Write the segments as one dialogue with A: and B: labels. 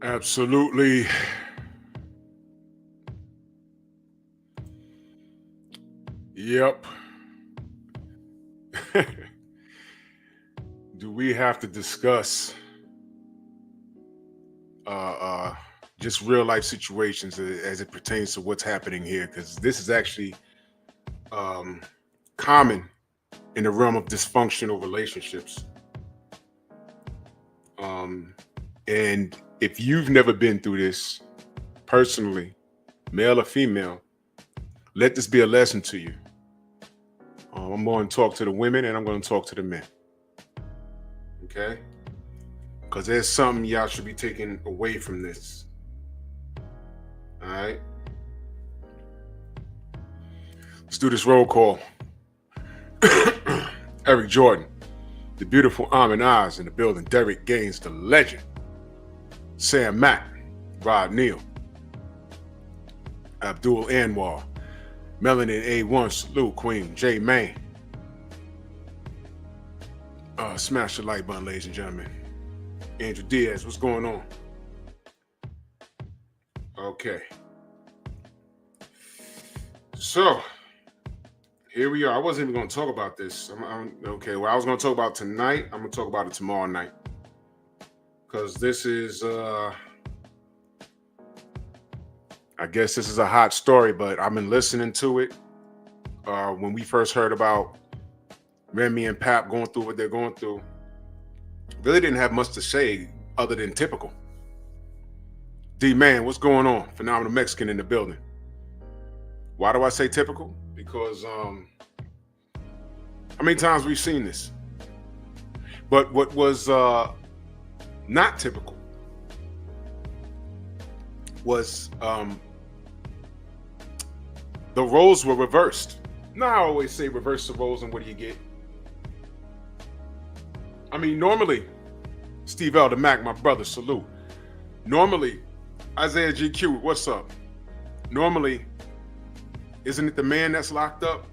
A: Absolutely. Yep. Do we have to discuss uh, uh, just real life situations as it pertains to what's happening here? Because this is actually um, common in the realm of dysfunctional relationships. Um, and if you've never been through this personally, male or female, let this be a lesson to you. I'm going to talk to the women and I'm going to talk to the men. Okay? Because there's something y'all should be taking away from this. All right? Let's do this roll call. Eric Jordan, the beautiful Armin Oz in the building. Derek Gaines, the legend. Sam Mack, Rod Neal, Abdul Anwar, Melanin A1, salute Queen, J Main. Smash the like button, ladies and gentlemen. Andrew Diaz, what's going on? Okay. So, here we are. I wasn't even going to talk about this. Okay, well, I was going to talk about tonight. I'm going to talk about it tomorrow night. Because this is, I guess this is a hot story, but I've been listening to it. When we first heard about Remy and Pap going through what they're going through, really didn't have much to say other than typical. D-Man, what's going on? Phenomenal Mexican in the building. Why do I say typical? Because how many times we've seen this? But what was not typical was the roles were reversed. Now I always say reverse the roles, and what do you get? I mean, normally, Steve L. the Mac, my brother, salute. Normally, Isaiah GQ, what's up? Normally, isn't it the man that's locked up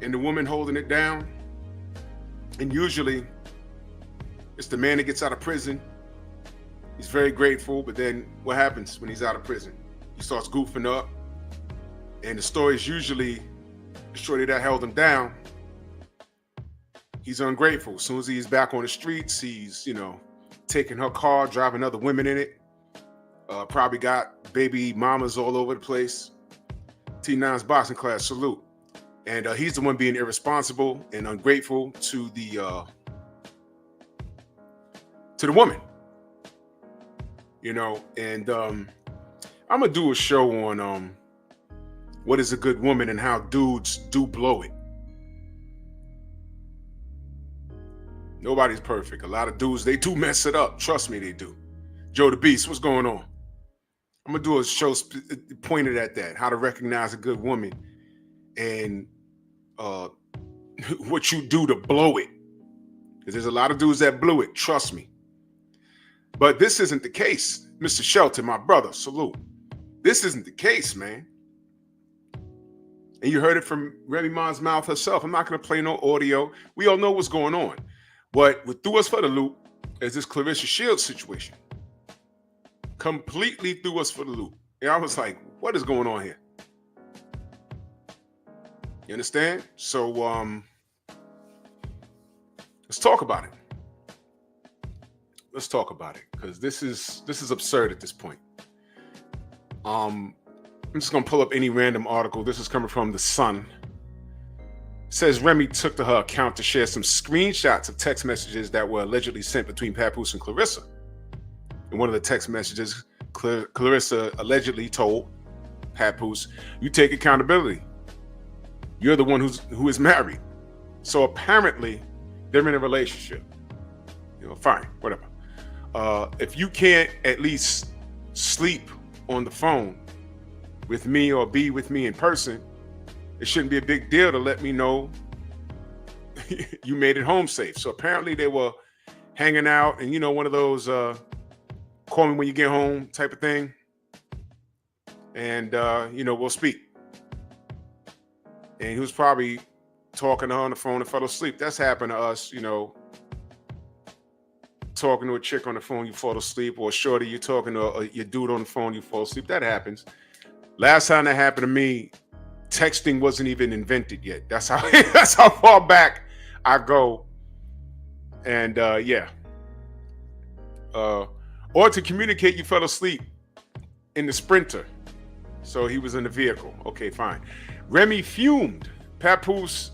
A: and the woman holding it down? And usually, it's the man that gets out of prison. He's very grateful, but then what happens when he's out of prison? He starts goofing up, and the story is usually the shorty that held him down. He's ungrateful. As soon as he's back on the streets, he's, taking her car, driving other women in it. Probably got baby mamas all over the place. T9's boxing class, salute. And he's the one being irresponsible and ungrateful to the woman. And I'm gonna do a show on what is a good woman and how dudes do blow it. Nobody's perfect. A lot of dudes, they do mess it up. Trust me, they do. Joe the Beast, what's going on? I'm gonna do a show pointed at that, how to recognize a good woman and what you do to blow it. Because there's a lot of dudes that blew it, trust me. But this isn't the case. Mr. Shelton, my brother, salute. This isn't the case, man. And you heard it from Remy Ma's mouth herself. I'm not gonna play no audio. We all know what's going on. What threw us for the loop is this Clarissa Shields situation. Completely threw us for the loop. And I was like, what is going on here? You understand? So let's talk about it. Let's talk about it, because this is absurd at this point. I'm just gonna pull up any random article. This is coming from The Sun. Says Remy took to her account to share some screenshots of text messages that were allegedly sent between Papoose and Clarissa. In one of the text messages, Clarissa allegedly told Papoose, "You take accountability. You're the one who is married." So apparently, they're in a relationship. Fine, whatever. If you can't at least sleep on the phone with me or be with me in person, it shouldn't be a big deal to let me know you made it home safe. So apparently they were hanging out and, one of those call me when you get home type of thing. And, we'll speak. And he was probably talking to her on the phone and fell asleep. That's happened to us, talking to a chick on the phone, you fall asleep, or shorty, you're talking to your dude on the phone, you fall asleep. That happens. Last time that happened to me, texting wasn't even invented yet. That's how far back I go. And yeah. Or to communicate, you fell asleep in the Sprinter. So he was in the vehicle. Okay, fine. Remy fumed. Papoose,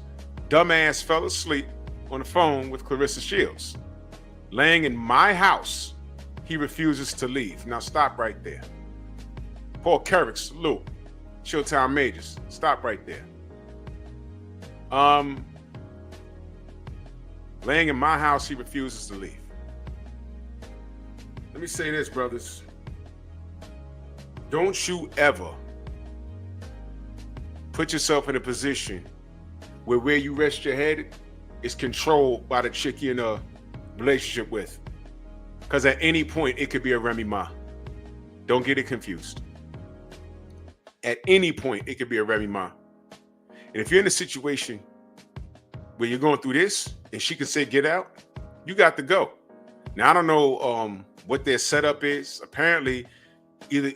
A: dumbass, fell asleep on the phone with Clarissa Shields. Laying in my house, he refuses to leave. Now stop right there. Paul Carrick, salute. Chilltown Majors, stop right there. Laying in my house, he refuses to leave. Let me say this, brothers. Don't you ever put yourself in a position where you rest your head is controlled by the chick you're in a relationship with. Because at any point, it could be a Remy Ma. Don't get it confused. At any point, it could be a Remy Ma. And if you're in a situation where you're going through this and she can say, get out, you got to go. Now, I don't know what their setup is. Apparently, either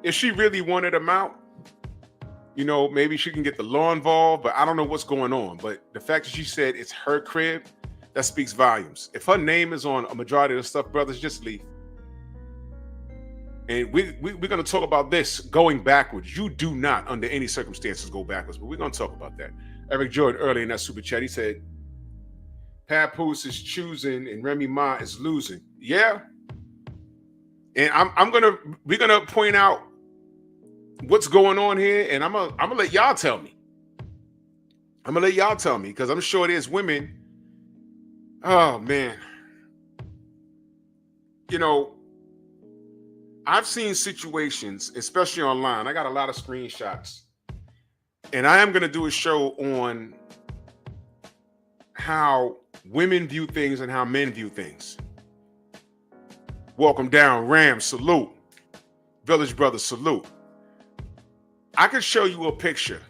A: if she really wanted him out, you know, maybe she can get the law involved, but I don't know what's going on. But the fact that she said it's her crib, that speaks volumes. If her name is on a majority of the stuff, brothers, just leave. And we're going to talk about this going backwards. You do not, under any circumstances, go backwards, but we're going to talk about that. Eric Jordan, earlier in that super chat, he said, Papoose is choosing and Remy Ma is losing. Yeah. And we're gonna point out what's going on here, and I'm gonna let y'all tell me. I'm gonna let y'all tell me, because I'm sure there's women. Oh man. You know, I've seen situations, especially online. I got a lot of screenshots. And I am gonna do a show on how women view things and how men view things. Welcome down, Ram, salute. Village Brothers, salute. I could show you a picture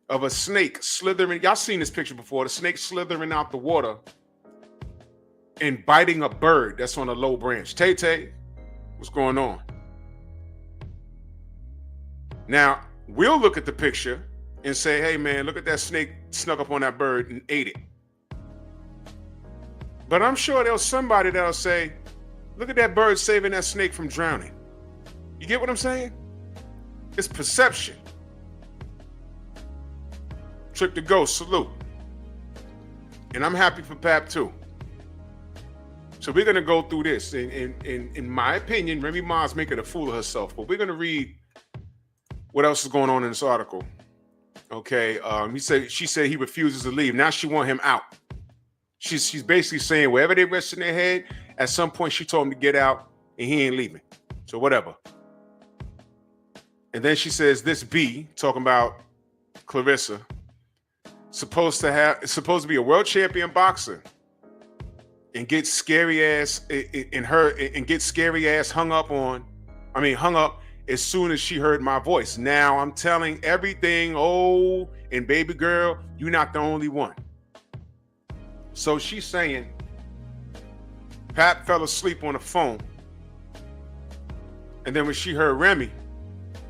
A: of a snake slithering. Y'all seen this picture before. The snake slithering out the water and biting a bird that's on a low branch. Tay, what's going on? Now, we'll look at the picture and say, hey man, look at that snake snuck up on that bird and ate it. But I'm sure there's somebody that'll say, look at that bird saving that snake from drowning. You get what I'm saying? It's perception. Trick to go, salute. And I'm happy for Pap too. So we're gonna go through this. In my opinion, Remy Ma's making a fool of herself, but we're gonna read what else is going on in this article. Okay, she said he refuses to leave. Now she want him out. She's basically saying wherever they rest in their head, at some point she told him to get out and he ain't leaving. So whatever. And then she says this B, talking about Clarissa, supposed to be a world champion boxer and get scary ass hung up as soon as she heard my voice. Now I'm telling everything, and baby girl, you're not the only one. So she's saying Pap fell asleep on the phone, and then when she heard Remy,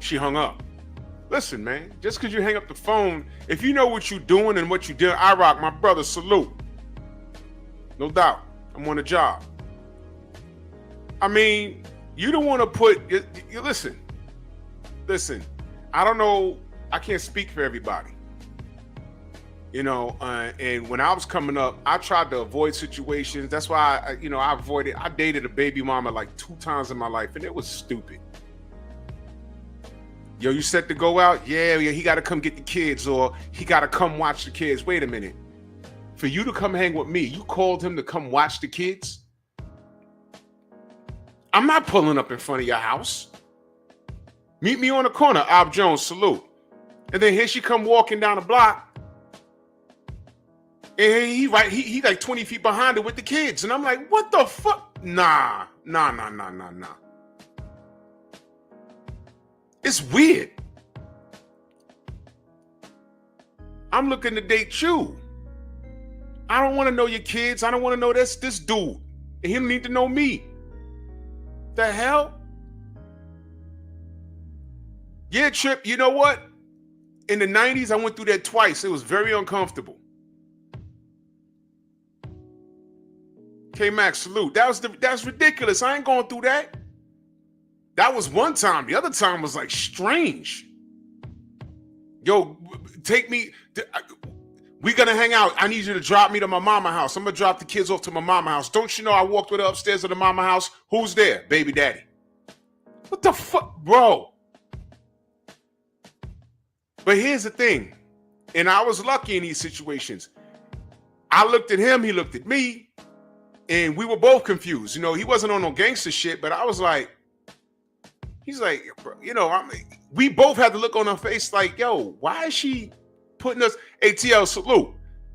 A: she hung up. Listen, man, just because you hang up the phone, if you know what you're doing and what you did, I rock, my brother, salute. No doubt, I'm on the job. I mean, you don't want to put, listen, I don't know, I can't speak for everybody. You know, and when I was coming up, I tried to avoid situations. That's why I dated a baby mama like 2 times in my life, and it was stupid. Yo, you set to go out? Yeah, he got to come get the kids, or he got to come watch the kids. Wait a minute. For you to come hang with me, you called him to come watch the kids? I'm not pulling up in front of your house. Meet me on the corner, Ob Jones, salute. And then here she come walking down the block. And he like 20 feet behind her with the kids. And I'm like, what the fuck? Nah. It's weird. I'm looking to date you. I don't want to know your kids. I don't want to know this dude. And he don't need to know me. The hell? Yeah, Trip, you know what? In the 90s, I went through that twice. It was very uncomfortable. K-Max, salute. That's ridiculous. I ain't going through that. That was one time. The other time was like strange. Yo, take me. We gonna hang out. I need you to drop me to my mama house. I'm gonna drop the kids off to my mama house. Don't you know I walked with her upstairs to the mama house? Who's there? Baby daddy. What the fuck, bro? But here's the thing. And I was lucky in these situations. I looked at him, he looked at me, and we were both confused. You know, he wasn't on no gangster shit, but I was like, he's like, you know, we both had to look on our face like, yo, why is she putting us, ATL salute,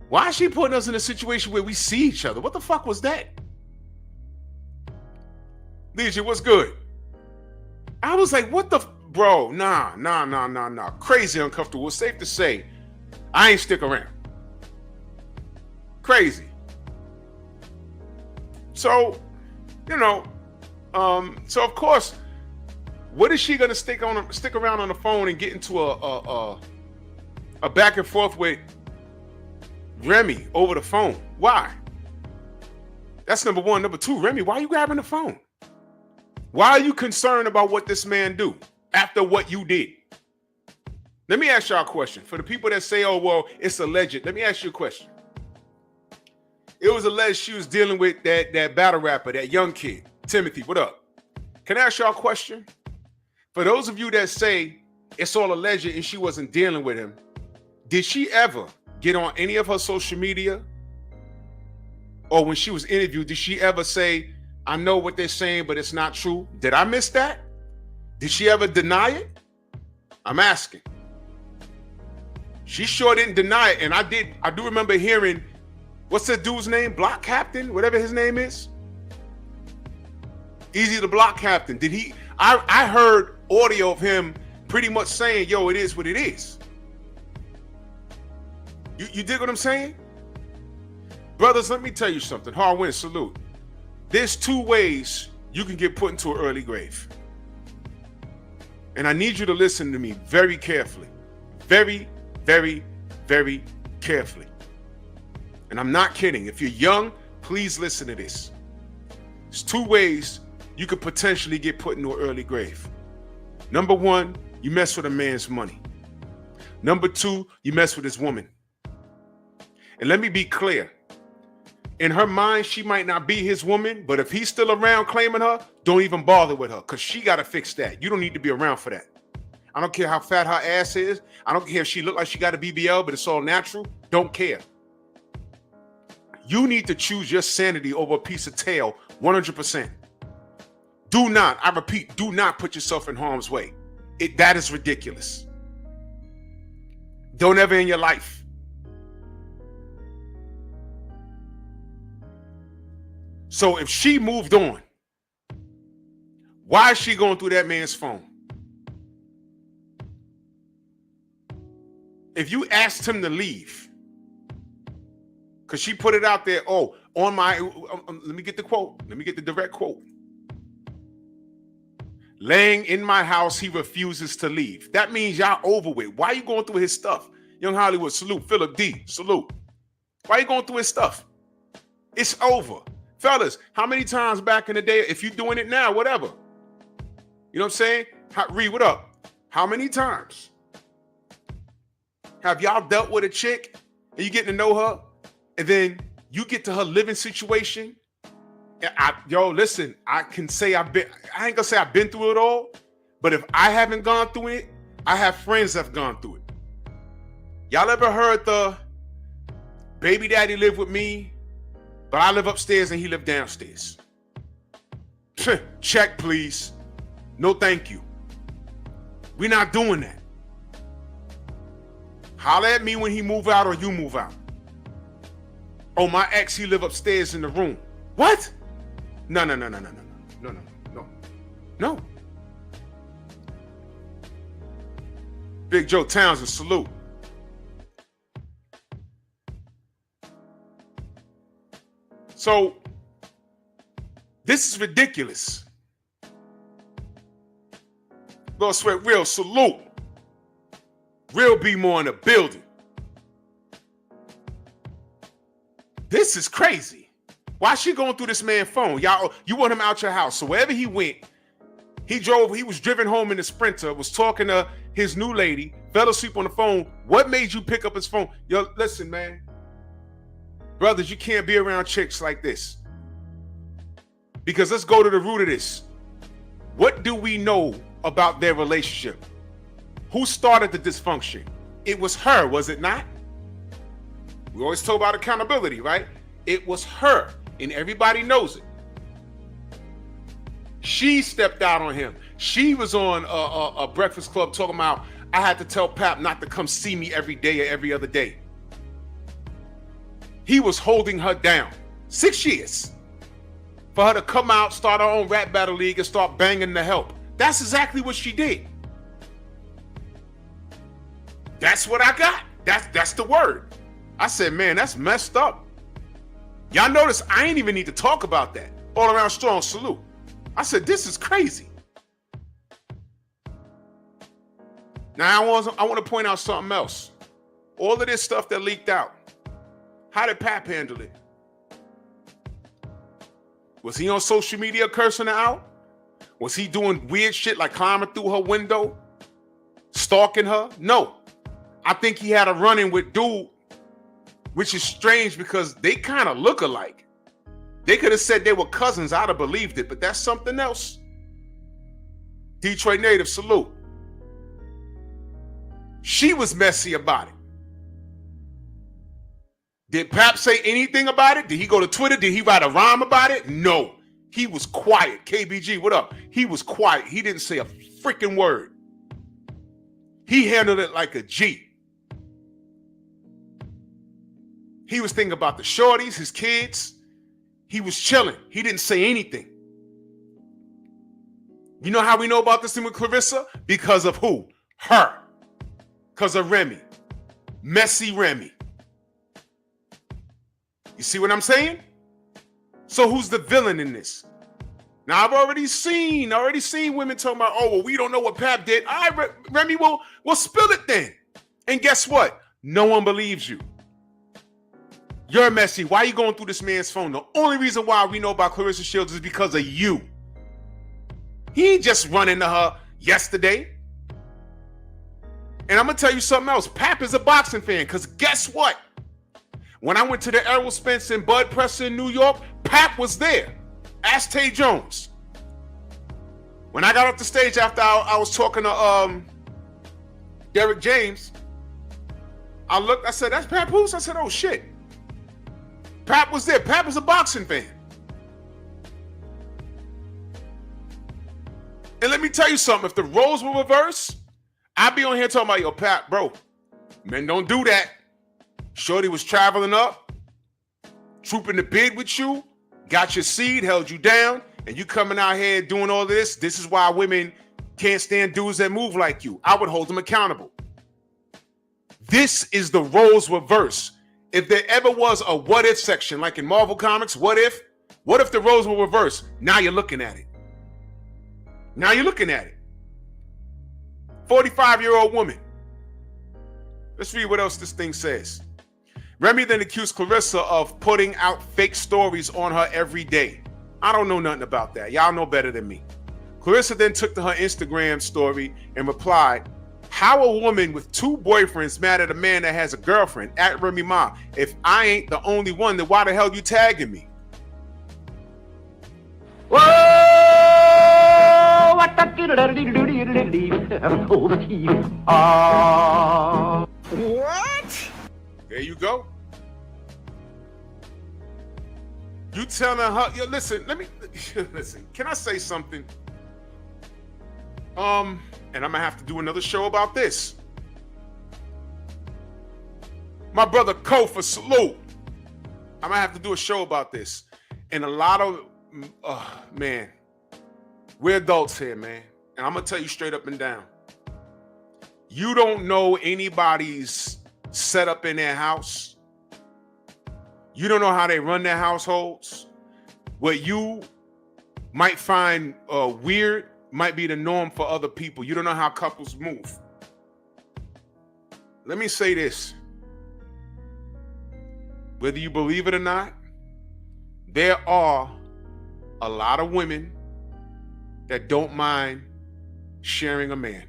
A: why is she putting us in a situation where we see each other? What the fuck was that? Legion, what's good? I was like, what the, bro, nah. Crazy uncomfortable. It's safe to say, I ain't stick around. Crazy. So, you know, so of course, what is she gonna stick around on the phone and get into a back and forth with Remy over the phone? Why? That's number one. Number two, Remy, why are you grabbing the phone? Why are you concerned about what this man do after what you did? Let me ask y'all a question. For the people that say, oh, well, it's alleged. Let me ask you a question. It was alleged she was dealing with that battle rapper, that young kid. Timothy, what up? Can I ask y'all a question? For those of you that say it's all alleged and she wasn't dealing with him, did she ever get on any of her social media? Or when she was interviewed, did she ever say, I know what they're saying, but it's not true? Did I miss that? Did she ever deny it? I'm asking. She sure didn't deny it. And I do remember hearing, what's that dude's name? Block Captain, whatever his name is. Easy the Block Captain. Did he? I heard audio of him pretty much saying, yo, it is what it is. You dig what I'm saying? Brothers, let me tell you something. Hard win, salute. There's two ways you can get put into an early grave. And I need you to listen to me very carefully. Very, very, very carefully. And I'm not kidding. If you're young, please listen to this. There's two ways you could potentially get put into an early grave. Number one, you mess with a man's money. Number two, you mess with his woman. And let me be clear. In her mind, she might not be his woman, but if he's still around claiming her, don't even bother with her, because she got to fix that. You don't need to be around for that. I don't care how fat her ass is. I don't care if she look like she got a BBL, but it's all natural. Don't care. You need to choose your sanity over a piece of tail 100%. Do not, I repeat, do not put yourself in harm's way. That is ridiculous. Don't ever in your life. So if she moved on, why is she going through that man's phone? If you asked him to leave, because she put it out there, oh, on my, let me get the quote. Let me get the direct quote. Laying in my house, he refuses to leave. That means y'all over with. Why are you going through his stuff? Young Hollywood, salute. Philip D, salute. Why are you going through his stuff? It's over. Fellas, how many times back in the day, if you're doing it now, whatever. You know what I'm saying? Reed, what up? How many times have y'all dealt with a chick and you get to know her and then you get to her living situation? And listen, I can say I ain't gonna say I've been through it all, but if I haven't gone through it, I have friends that have gone through it. Y'all ever heard the baby daddy live with me, but I live upstairs and he live downstairs? Check, please. No, thank you. We're not doing that. Holler at me when he move out or you move out. Oh, my ex, he live upstairs in the room. What? No. Big Joe Townsend, salute. So this is ridiculous. Lord Sweat Real, salute. Real be more in the building. This is crazy. Why is she going through this man's phone? Y'all, you want him out your house. So wherever he went, he was driven home in the Sprinter, was talking to his new lady, fell asleep on the phone. What made you pick up his phone? Yo, listen, man. Brothers, you can't be around chicks like this. Because let's go to the root of this. What do we know about their relationship? Who started the dysfunction? It was her, was it not? We always talk about accountability, right? It was her, and everybody knows it. She stepped out on him. She was on a Breakfast Club talking about, I had to tell Pap not to come see me every day or every other day. He was holding her down. 6 years. For her to come out, start her own rap battle league, and start banging the help. That's exactly what she did. That's what I got. That's the word. I said, man, that's messed up. Y'all notice I ain't even need to talk about that. All around strong salute. I said, this is crazy. Now I want to point out something else. All of this stuff that leaked out. How did Pap handle it? Was he on social media cursing her out? Was he doing weird shit like climbing through her window? Stalking her? No. I think he had a run-in with dude, which is strange because they kind of look alike. They could have said they were cousins. I'd have believed it, but that's something else. Detroit native, salute. She was messy about it. Did Pap say anything about it? Did he go to Twitter? Did he write a rhyme about it? No. He was quiet. KBG, what up? He was quiet. He didn't say a freaking word. He handled it like a G. He was thinking about the shorties, his kids. He was chilling. He didn't say anything. You know how we know about this thing with Clarissa? Because of who? Her. Because of Remy. Messy Remy. You see what I'm saying? So who's the villain in this? Now I've already seen women talking about, oh, well, we don't know what Pap did. All right, Remy, we'll spill it then. And guess what? No one believes you. You're messy. Why are you going through this man's phone? The only reason why we know about Clarissa Shields is because of you. He ain't just running to her yesterday. And I'm going to tell you something else. Pap is a boxing fan because guess what? When I went to the Errol Spence and Bud Presser in New York, Pap was there. Ask Tay Jones. When I got off the stage after I was talking to Derek James, I looked, I said, that's Papoose? I said, oh shit. Pap was there. Pap is a boxing fan. And let me tell you something. If the roles were reversed, I'd be on here talking about, yo, Pap, bro, men don't do that. Shorty was traveling up, trooping the bid with you, got your seed, held you down, and you coming out here doing all this. This is why women can't stand dudes that move like you. I would hold them accountable. This is the roles reverse. If there ever was a what if section, like in Marvel Comics, what if the roles were reversed? Now you're looking at it. Now you're looking at it. 45-year-old woman. Let's read what else this thing says. Remy then accused Clarissa of putting out fake stories on her every day. I don't know nothing about that. Y'all know better than me. Clarissa then took to her Instagram story and replied, how a woman with 2 boyfriends mad at a man that has a girlfriend at Remy Ma? If I ain't the only one, then why the hell you tagging me?
B: Whoa!
A: What? There you go. You telling her, yo, listen, listen, can I say something? And I'm gonna have to do another show about this. My brother Kofa, salute. I'm gonna have to do a show about this. And a lot of, man, we're adults here, man. And I'm gonna tell you straight up and down. You don't know anybody's setup in their house. You don't know how they run their households. What you might find weird might be the norm for other people. You don't know how couples move. Let me say this. Whether you believe it or not, there are a lot of women that don't mind sharing a man.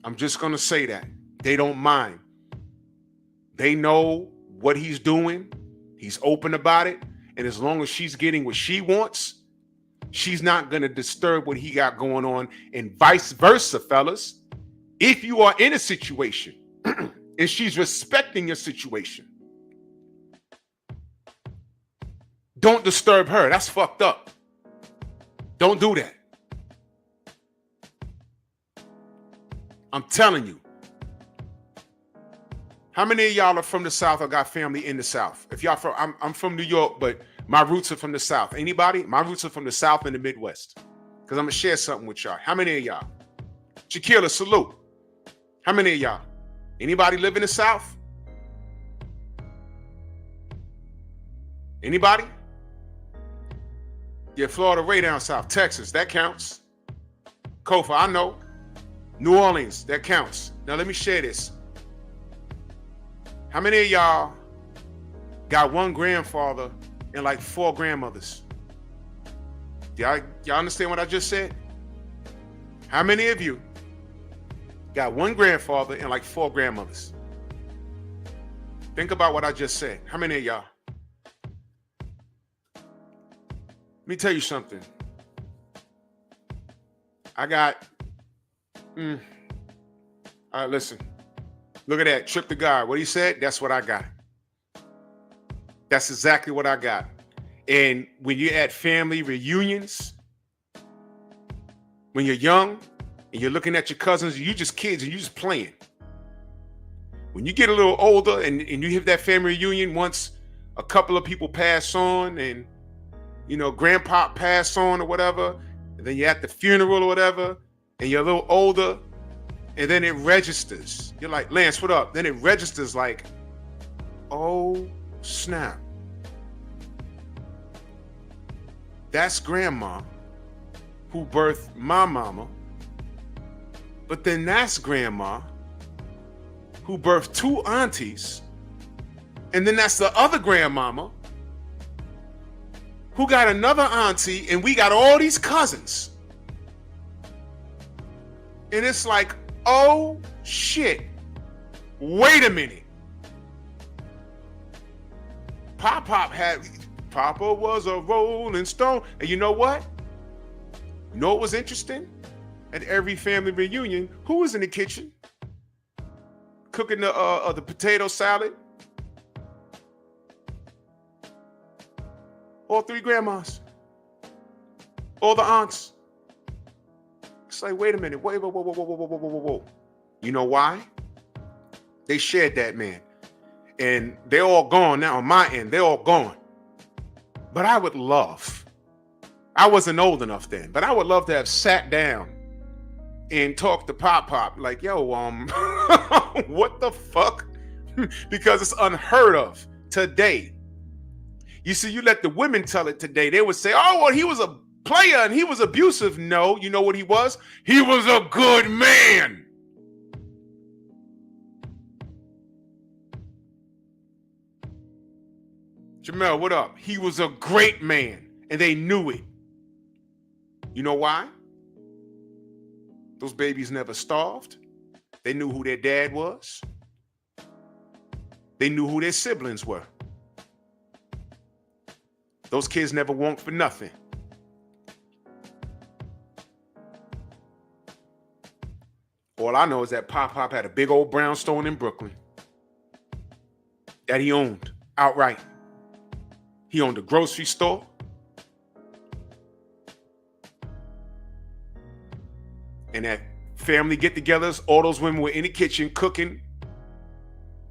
A: I'm just going to say that. They don't mind. They know what he's doing. He's open about it. And as long as she's getting what she wants, she's not going to disturb what he got going on, and vice versa, fellas. If you are in a situation and she's respecting your situation, don't disturb her. That's fucked up. Don't do that. I'm telling you. How many of y'all are from the South or got family in the South? If y'all from, I'm from New York, but my roots are from the South. Anybody? My roots are from the South and the Midwest. Because I'm going to share something with y'all. How many of y'all? Shaquilla, salute. How many of y'all? Anybody live in the South? Anybody? Yeah, Florida, way down south. Texas, that counts. Kofa, I know. New Orleans, that counts. Now let me share this. How many of y'all got one grandfather and like 4 grandmothers? Y'all understand what I just said? How many of you got one grandfather and like 4 grandmothers? Think about what I just said. How many of y'all? Let me tell you something. I got, all right, listen. Look at that, trip to God. What he said, that's what I got. That's exactly what I got. And when you're at family reunions, when you're young and you're looking at your cousins, you just kids and you just playing. When you get a little older and you hit that family reunion, once a couple of people pass on and, you know, grandpa passed on or whatever, and then you're at the funeral or whatever, and you're a little older, and then it registers. You're like, Lance, what up? Then it registers like, oh, snap. That's grandma who birthed my mama. But then that's grandma who birthed 2 aunties. And then that's the other grandmama who got another auntie, and we got all these cousins. And it's like, oh shit, wait a minute. Papa was a rolling stone. And you know what? You know what was interesting? At every family reunion, who was in the kitchen? Cooking the potato salad? All 3 grandmas. All the aunts. It's like, wait a minute, whoa. You know why? They shared that man. And they're all gone now on my end. They're all gone. But I would love, I wasn't old enough then, but I would love to have sat down and talked to Pop like, yo, what the fuck? Because it's unheard of today. You see, you let the women tell it today. They would say, oh, well, he was a player and he was abusive. No, you know what he was? He was a good man. Jamel, what up? He was a great man, and they knew it. You know why? Those babies never starved. They knew who their dad was. They knew who their siblings were. Those kids never want for nothing. All I know is that Pop had a big old brownstone in Brooklyn that he owned outright. He owned a grocery store. And at family get-togethers, all those women were in the kitchen cooking,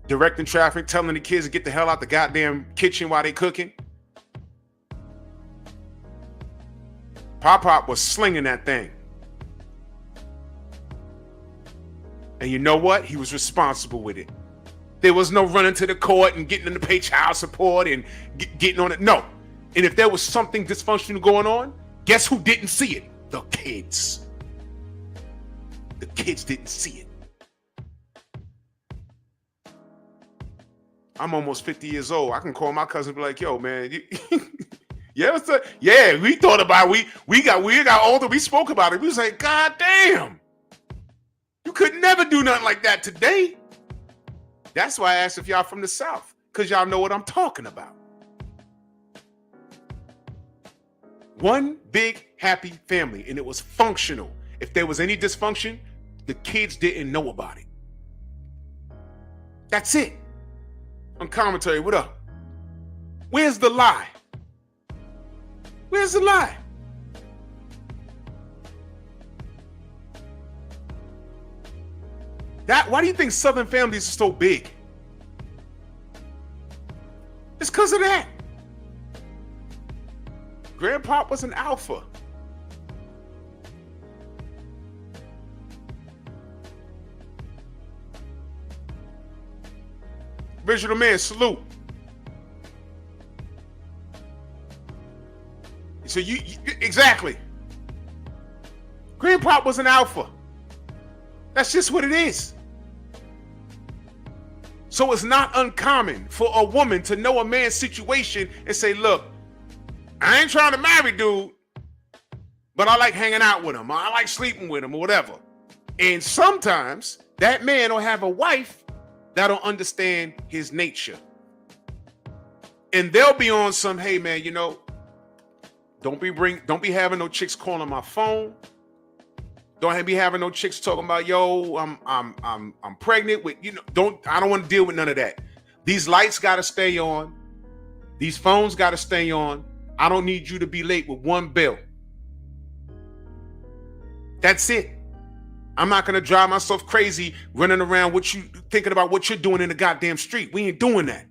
A: directing traffic, telling the kids to get the hell out the goddamn kitchen while they cooking. Pop was slinging that thing. And you know what? He was responsible with it. There was no running to the court and getting them to pay child support and getting on it. No. And if there was something dysfunctional going on, guess who didn't see it? The kids. The kids didn't see it. I'm almost 50 years old. I can call my cousin and be like, yo, man, yeah, we thought about it. We got older. We spoke about it. We was like, God damn. You could never do nothing like that today. That's why I asked if y'all from the South, because y'all know what I'm talking about. One big happy family, and it was functional. If there was any dysfunction, the kids didn't know about it. That's it. On commentary, what up? Where's the lie? Where's the lie? Why do you think Southern families are so big? It's because of that. Grandpa was an alpha. Original man, salute. So you exactly. Grandpa was an alpha. That's just what it is. So it's not uncommon for a woman to know a man's situation and say, look, I ain't trying to marry dude, but I like hanging out with him. Or I like sleeping with him or whatever. And sometimes that man will have a wife that'll understand his nature. And they'll be on some, hey man, you know, don't be having no chicks calling my phone. Don't be having no chicks talking about, yo, I'm pregnant with, you know, I don't want to deal with none of that. These lights got to stay on. These phones got to stay on. I don't need you to be late with one bill. That's it. I'm not going to drive myself crazy running around thinking about what you're doing in the goddamn street. We ain't doing that.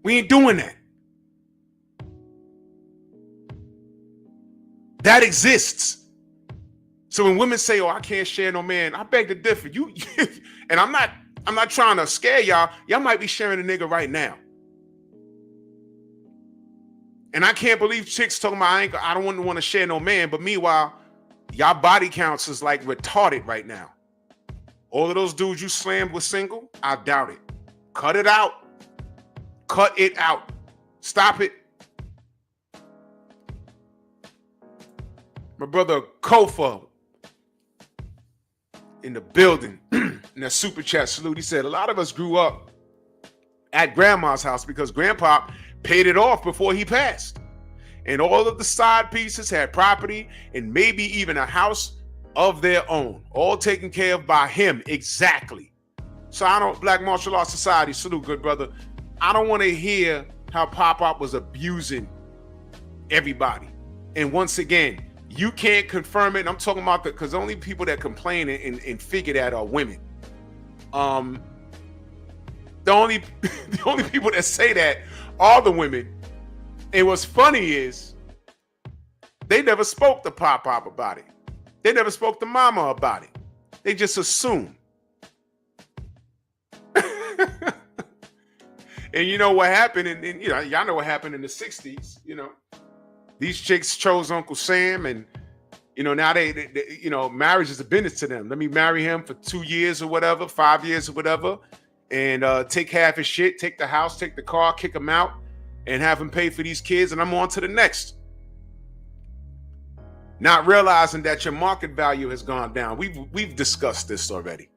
A: We ain't doing that. That exists. So when women say, oh, I can't share no man, I beg to differ. And I'm not trying to scare y'all. Y'all might be sharing a nigga right now. And I can't believe chicks talking about I don't want to share no man, but meanwhile, y'all body counts is like retarded right now. All of those dudes you slammed was single? I doubt it. Cut it out. Cut it out. Stop it. My brother Kofa in the building, in that super chat salute, he said, a lot of us grew up at grandma's house because grandpa paid it off before he passed. And all of the side pieces had property and maybe even a house of their own, all taken care of by him. Exactly. So Black Martial Arts Society, salute, good brother. I don't want to hear how Pop-Up was abusing everybody. And once again, you can't confirm it. And I'm talking about because the only people that complain and figure that are women. The only people that say that are the women. And what's funny is they never spoke to Pop-Pop about it. They never spoke to Mama about it. They just assume. And you know what happened? And you know, y'all know what happened in the 60s. You know, these chicks chose Uncle Sam, and you know, now they you know, marriage is a business to them. Let me marry him for 2 years or whatever, 5 years or whatever, and take half his shit, take the house, take the car, kick him out, and have him pay for these kids, and I'm on to the next. Not realizing that your market value has gone down. We've discussed this already.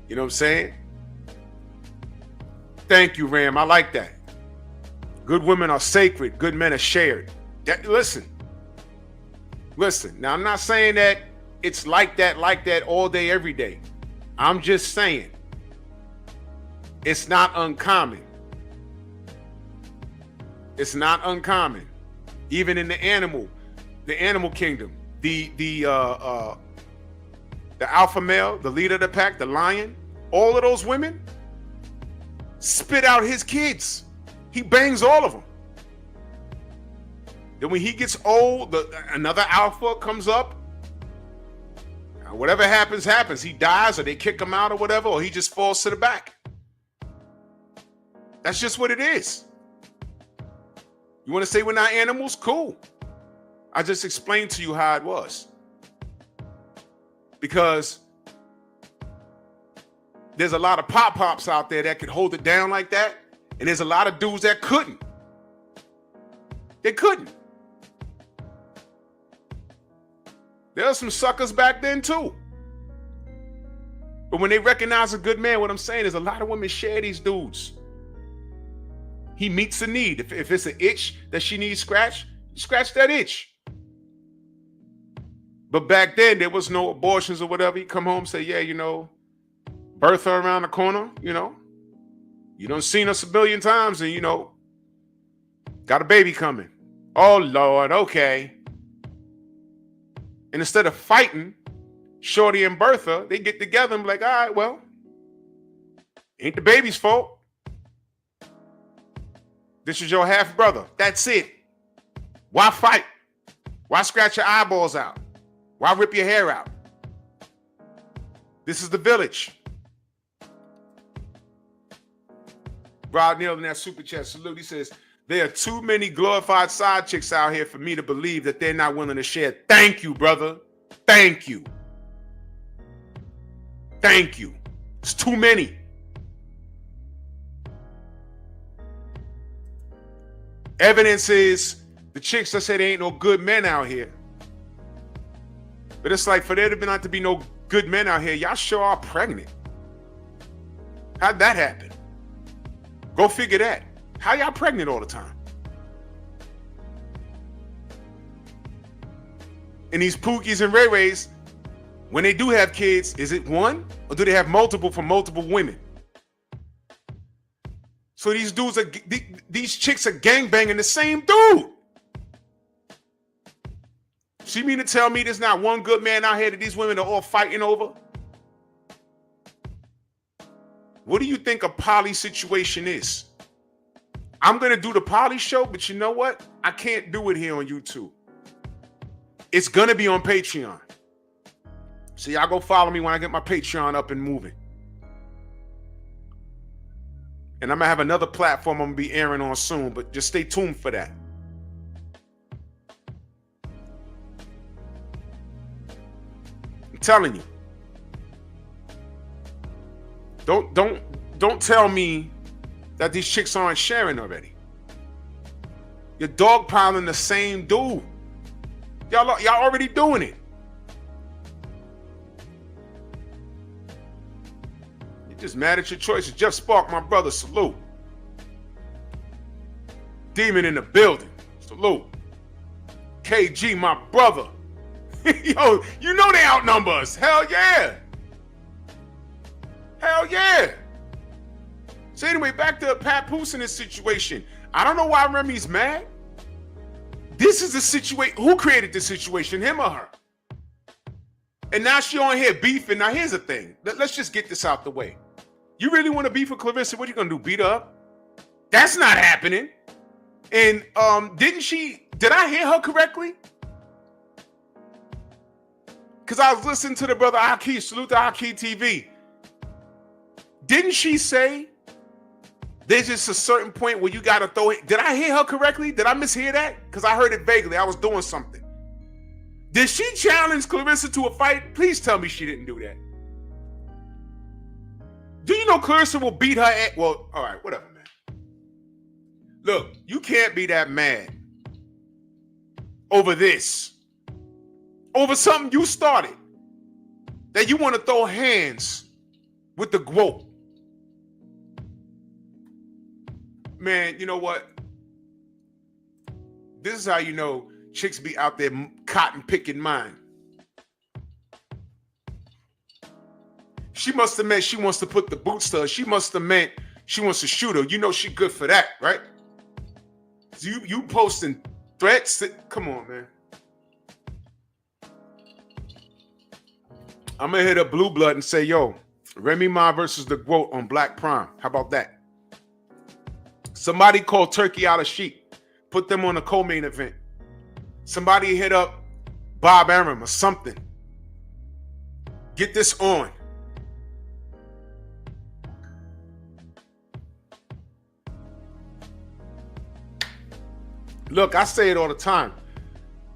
A: You know what I'm saying? Thank you, Ram. I like that. Good women are sacred. Good men are shared. Listen. Now, I'm not saying that it's like that all day, every day. I'm just saying it's not uncommon. It's not uncommon. Even in the animal kingdom, the alpha male, the leader of the pack, the lion, all of those women spit out his kids. He bangs all of them. Then when he gets old, another alpha comes up. Whatever happens, happens. He dies or they kick him out or whatever, or he just falls to the back. That's just what it is. You want to say we're not animals? Cool. I just explained to you how it was. Because there's a lot of pop-pops out there that could hold it down like that, and there's a lot of dudes that couldn't. They couldn't. There were some suckers back then too. But when they recognize a good man, what I'm saying is a lot of women share these dudes. He meets a need. If it's an itch that she needs scratched, you scratch that itch. But back then, there was no abortions or whatever. You come home and say, yeah, you know, birth her around the corner, you know. You done seen us a billion times and, you know, got a baby coming. Oh, Lord, okay. And instead of fighting Shorty and Bertha, they get together and be like, all right, well, ain't the baby's fault. This is your half brother. That's it. Why fight? Why scratch your eyeballs out? Why rip your hair out? This is the village. Rod Neal in that super chat salute. He says, there are too many glorified side chicks out here for me to believe that they're not willing to share. Thank you, brother. Thank you. Thank you. It's too many. Evidence is the chicks that say there ain't no good men out here. But it's like for there to not to be no good men out here, y'all sure are pregnant. How'd that happen? Go figure that. How y'all pregnant all the time? And these Pookies and Ray Rays, when they do have kids, is it one or do they have multiple from multiple women? So these dudes are, these chicks are gangbanging the same dude. She mean to tell me there's not one good man out here that these women are all fighting over? What do you think a poly situation is? I'm going to do the poly show, but you know what? I can't do it here on YouTube. It's going to be on Patreon. So y'all go follow me when I get my Patreon up and moving. And I'm going to have another platform I'm going to be airing on soon, but just stay tuned for that. I'm telling you. Don't tell me that these chicks aren't sharing already. You're dogpiling the same dude. Y'all already doing it. You're just mad at your choices. Jeff Spark, my brother, salute. Demon in the building, salute. KG, my brother. Yo, you know they outnumber us. Hell yeah. Hell yeah. So anyway, back to Papoose in this situation. I don't know why Remy's mad. This is the situation. Who created this situation, him or her? And now she on here beefing. Now here's the thing. Let's just get this out the way. You really want to beef with Clarissa? What are you going to do, beat her up? That's not happening. And did I hear her correctly? Because I was listening to the brother Aki, salute to Aki TV. Didn't she say there's just a certain point where you got to throw it? Did I hear her correctly? Did I mishear that? Because I heard it vaguely. I was doing something. Did she challenge Clarissa to a fight? Please tell me she didn't do that. Do you know Clarissa will beat her at? Well, all right, whatever, man. Look, you can't be that mad over this. Over something you started. That you want to throw hands with the GWOT. Man, you know what? This is how you know chicks be out there cotton picking mine. She must have meant she wants to put the boots to her. She must have meant she wants to shoot her. You know she good for that, right? So you posting threats? Come on, man. I'm going to hit up Blue Blood and say, yo, Remy Ma versus the GWOT on Black Prime. How about that? Somebody called Turkey out of Sheep. Put them on a co-main event. Somebody hit up Bob Arum or something. Get this on. Look, I say it all the time.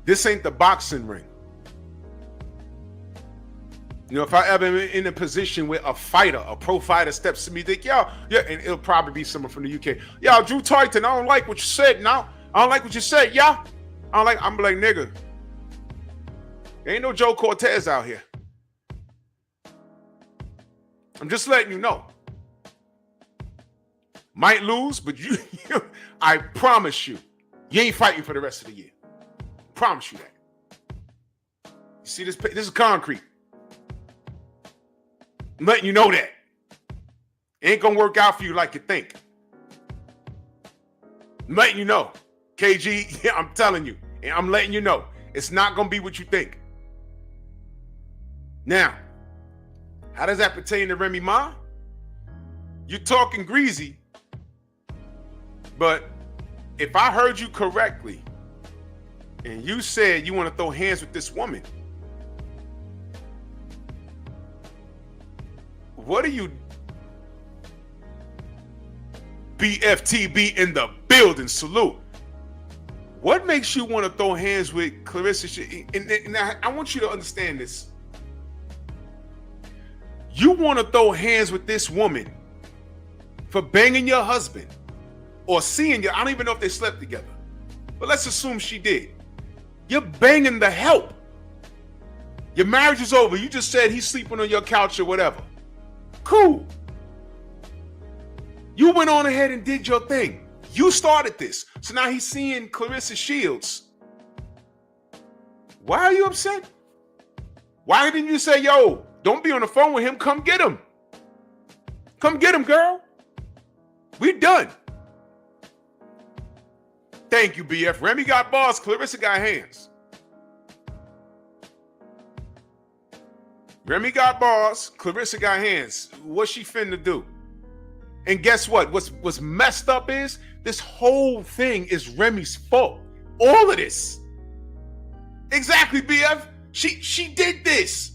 A: This ain't the boxing ring. You know, if I ever am in a position where a fighter, a pro fighter steps to me, think, yo, yeah, and it'll probably be someone from the UK. Yo, Drew Titan, I don't like what you said now. I don't like what you said, yeah. I'm like, nigga, there ain't no Joe Cortez out here. I'm just letting you know. Might lose, but you I promise you, you ain't fighting for the rest of the year. Promise you that. You see this is concrete. I'm letting you know that. It ain't gonna work out for you like you think. I'm letting you know. KG, yeah, I'm telling you. And I'm letting you know. It's not gonna be what you think. Now, how does that pertain to Remy Ma? You're talking greasy, but if I heard you correctly, and you said you want to throw hands with this woman, what are you? BFTB in the building, salute. What makes you want to throw hands with Clarissa? And I want you to understand this. You want to throw hands with this woman for banging your husband or seeing you. I don't even know if they slept together, but let's assume she did. You're banging the help. Your marriage is over. You just said he's sleeping on your couch or whatever. Cool. You went on ahead and did your thing. You started this. So now he's seeing Clarissa Shields. Why are you upset? Why didn't you say, yo, don't be on the phone with him. Come get him. Come get him, girl. We done. Thank you, BF. Remy got balls. Clarissa got hands. Remy got balls. Clarissa got hands. What's she finna do? And guess what? What's messed up is this whole thing is Remy's fault. All of this. Exactly, BF. She did this.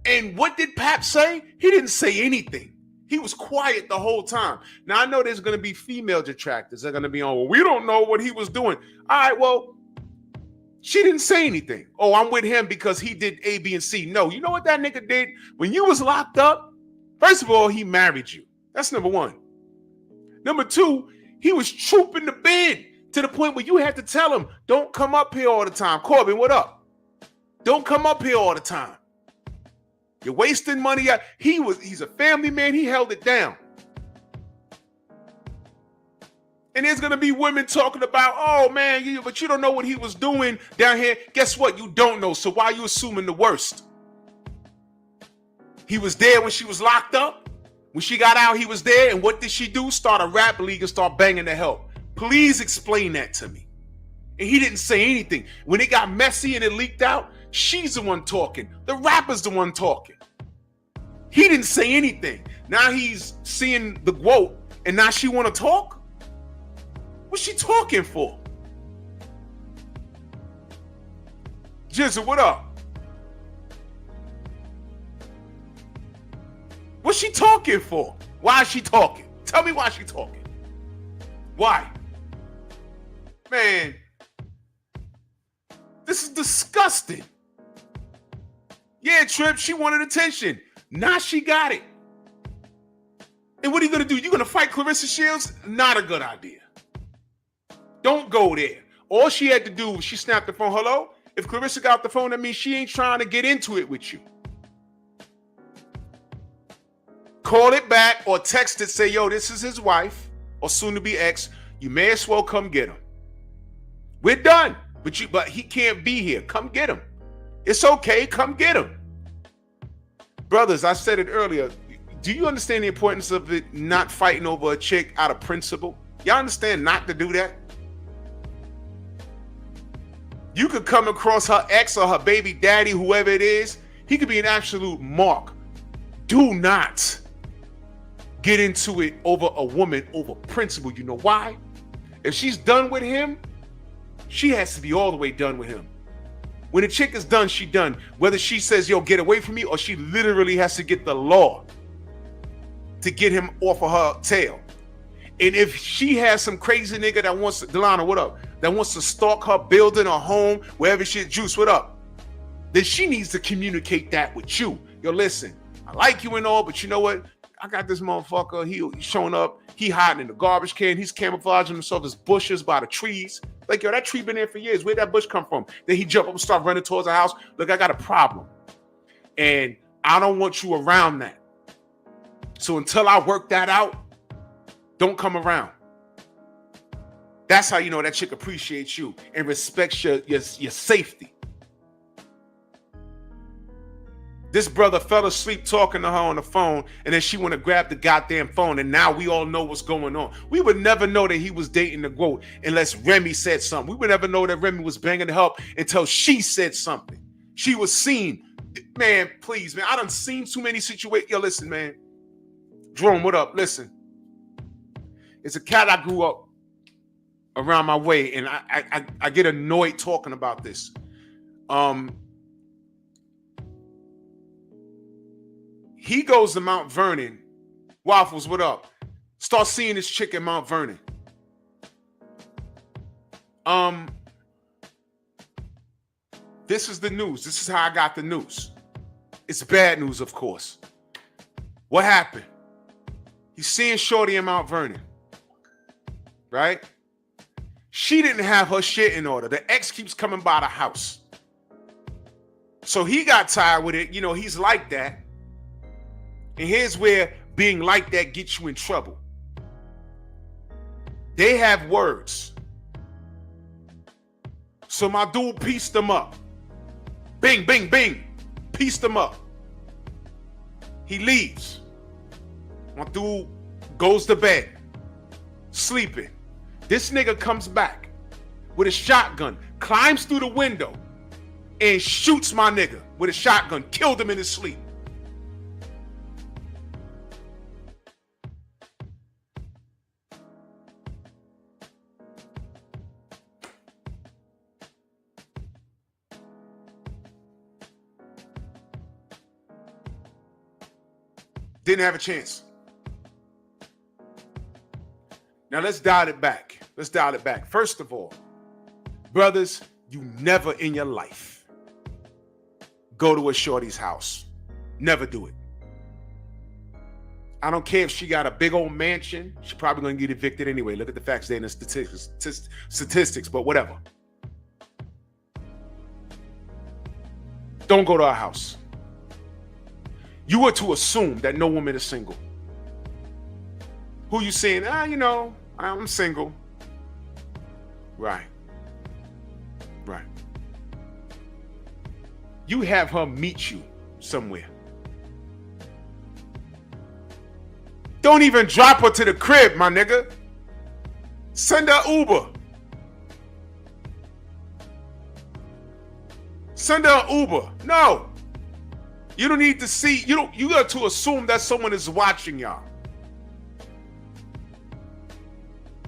A: And what did Pap say? He didn't say anything. He was quiet the whole time. Now, I know there's going to be female detractors. They're going to be on, well, we don't know what he was doing. All right, well, she didn't say anything. Oh, I'm with him because he did A, B, and C. No, you know what that nigga did? When you was locked up, first of all, he married you. That's number one. Number two, he was trooping the bed to the point where you had to tell him, don't come up here all the time. Corbin, what up? Don't come up here all the time. You're wasting money. He's a family man. He held it down. And there's going to be women talking about, oh, man, but you don't know what he was doing down here. Guess what? You don't know. So why are you assuming the worst? He was there when she was locked up. When she got out, he was there. And what did she do? Start a rap league and start banging the help. Please explain that to me. And he didn't say anything. When it got messy and it leaked out, she's the one talking. The rapper's the one talking. He didn't say anything. Now he's seeing the quote, and now she want to talk? What's she talking for? Jizzle, what up? What's she talking for? Why is she talking? Tell me why she's talking. Why? Man, this is disgusting. Yeah, Trip, she wanted attention. Now she got it. And what are you going to do? You're going to fight Clarissa Shields? Not a good idea. Don't go there. All she had to do was she snapped the phone. Hello? If Clarissa got the phone, that means she ain't trying to get into it with you. Call it back or text it. Say, yo, this is his wife or soon-to-be ex. You may as well come get him. We're done. But he can't be here. Come get him. It's okay. Come get him. Brothers, I said it earlier. Do you understand the importance of it not fighting over a chick out of principle? Y'all understand not to do that? You could come across her ex or her baby daddy, whoever it is. He could be an absolute mark. Do not get into it over a woman, over principle. You know why? If she's done with him, she has to be all the way done with him. When a chick is done, she done. Whether she says, yo, get away from me, or she literally has to get the law to get him off of her tail. And if she has some crazy nigga that wants to, Delana, what up? That wants to stalk her building or home, wherever shit, Juice, what up? Then she needs to communicate that with you. Yo, listen, I like you and all, but you know what? I got this motherfucker. He's showing up. He hiding in the garbage can. He's camouflaging himself as bushes by the trees. Like, yo, that tree been there for years. Where'd that bush come from? Then he jump up and start running towards the house. Look, I got a problem. And I don't want you around that. So until I work that out, don't come around. That's how you know that chick appreciates you and respects your safety. This brother fell asleep talking to her on the phone, and then she want to grab the goddamn phone, and now we all know what's going on. We would never know that he was dating the GOAT unless Remy said something. We would never know that Remy was banging the help until she said something. She was seen. Man, please, man. I done seen too many situations. Yo, listen, man. Jerome, what up? Listen. It's a cat I grew up around my way, and I get annoyed talking about this. He goes to Mount Vernon. Waffles, what up? Start seeing this chick at Mount Vernon. This is the news. This is how I got the news. It's bad news, of course. What happened? He's seeing Shorty in Mount Vernon. Right? She didn't have her shit in order. The ex keeps coming by the house. So he got tired with it. You know, he's like that. And here's where being like that gets you in trouble. They have words. So my dude pieced them up. Bing, bing, bing. Pieced them up. He leaves. My dude goes to bed. Sleeping. This nigga comes back with a shotgun, climbs through the window, and shoots my nigga with a shotgun, killed him in his sleep. Didn't have a chance. Now let's dial it back. Let's dial it back. First of all, brothers, you never in your life go to a shorty's house. Never do it. I don't care if she got a big old mansion. She's probably going to get evicted anyway. Look at the facts, data, and statistics, but whatever. Don't go to her house. You are to assume that no woman is single. Who you saying? You know, I'm single. Right. Right. You have her meet you somewhere. Don't even drop her to the crib, my nigga. Send her Uber. Send her an Uber. No. You don't need to see, you got to assume that someone is watching y'all.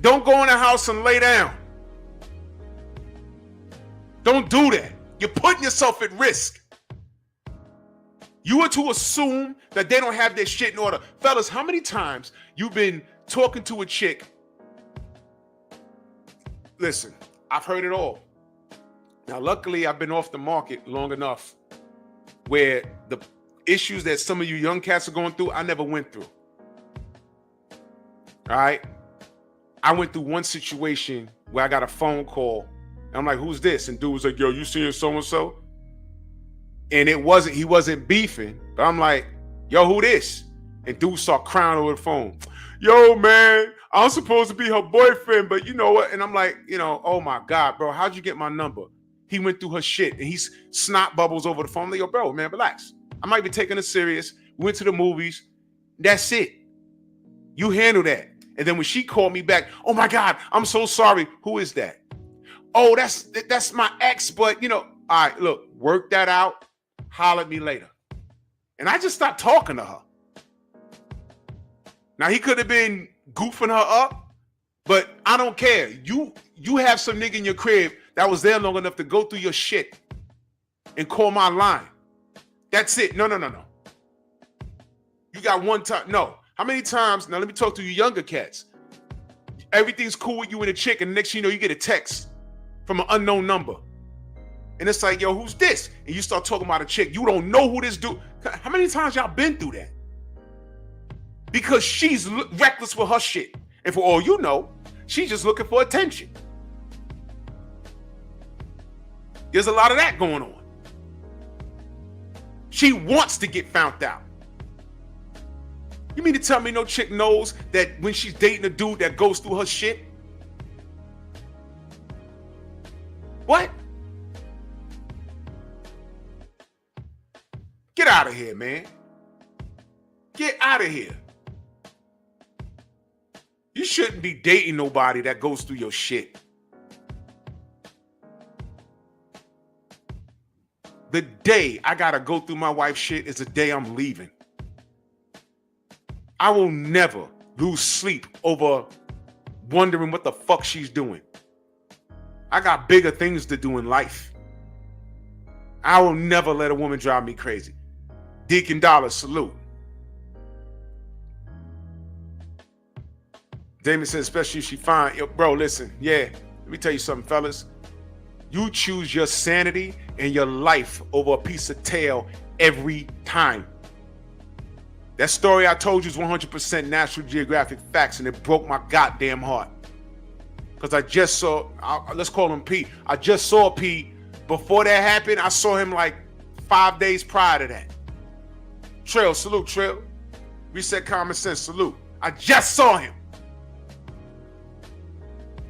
A: Don't go in the house and lay down. Don't do that. You're putting yourself at risk. You are to assume that they don't have their shit in order. Fellas, how many times you've been talking to a chick? Listen, I've heard it all. Now, luckily, I've been off the market long enough where the issues that some of you young cats are going through, I never went through. All right? I went through one situation where I got a phone call, and I'm like, who's this? And dude was like, yo, you seeing so-and-so? And he wasn't beefing, but I'm like, yo, who this? And dude start crying over the phone. Yo, man, I'm supposed to be her boyfriend, but you know what? And I'm like, oh my God, bro, how'd you get my number? He went through her shit, and he's snot bubbles over the phone. I'm like, yo, bro, man, relax. I'm not even taking it serious. We went to the movies. That's it. You handle that. And then when she called me back, oh my God, I'm so sorry. Who is that? Oh, that's my ex, but all right, look, work that out. Holler at me later. And I just stopped talking to her. Now, he could have been goofing her up, but I don't care. You have some nigga in your crib that was there long enough to go through your shit and call my line. That's it. No. You got one time. No. How many times? Now let me talk to you younger cats. Everything's cool with you and a chick, and the next thing you know, you get a text from an unknown number. And it's like, yo, who's this? And you start talking about a chick. You don't know who this dude. How many times y'all been through that? Because she's reckless with her shit. And for all you know, she's just looking for attention. There's a lot of that going on. She wants to get found out. You mean to tell me no chick knows that when she's dating a dude that goes through her shit? What? Get out of here, man. Get out of here. You shouldn't be dating nobody that goes through your shit. The day I gotta go through my wife's shit is the day I'm leaving. I will never lose sleep over wondering what the fuck she's doing. I got bigger things to do in life. I will never let a woman drive me crazy. Deacon Dollar, salute. Damon says, especially if she fine. Yo, bro, listen, yeah, let me tell you something, fellas. You choose your sanity and your life over a piece of tail every time. That story I told you is 100% National Geographic facts, and it broke my goddamn heart. Because I just saw, let's call him P. I just saw P. Before that happened, I saw him like 5 days prior to that. Trail, salute, Trail. Reset Common Sense, salute. I just saw him.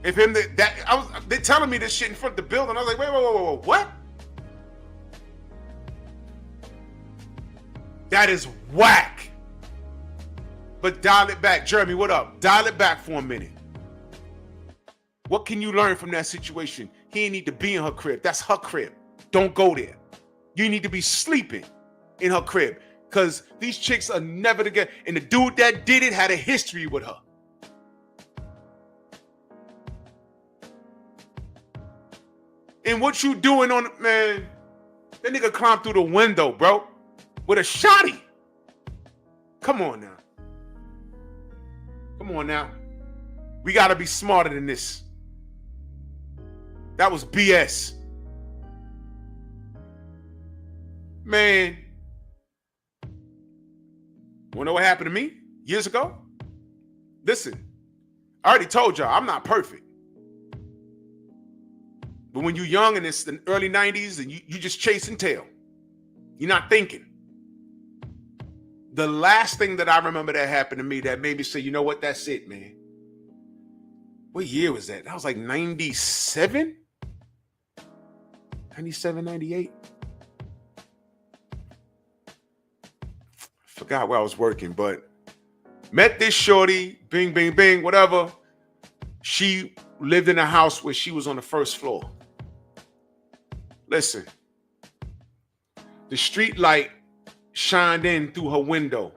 A: If him they're telling me this shit in front of the building. I was like, wait, what? That is whack. But dial it back. Jeremy, what up? Dial it back for a minute. What can you learn from that situation? He ain't need to be in her crib. That's her crib. Don't go there. You need to be sleeping in her crib. Because these chicks are never together. And the dude that did it had a history with her. And what you doing on, man, that nigga climbed through the window, bro, with a shotty. Come on now. Come on now. We got to be smarter than this. That was BS. Man. Wanna know what happened to me years ago? Listen, I already told y'all I'm not perfect. But when you're young and it's the early 90s and you just chasing tail, you're not thinking. The last thing that I remember that happened to me that made me say, you know what, that's it, man. What year was that? That was like 97? 97, 98? Forgot where I was working, but met this shorty, bing, bing, bing, whatever. She lived in a house where she was on the first floor. Listen, the street light shined in through her window,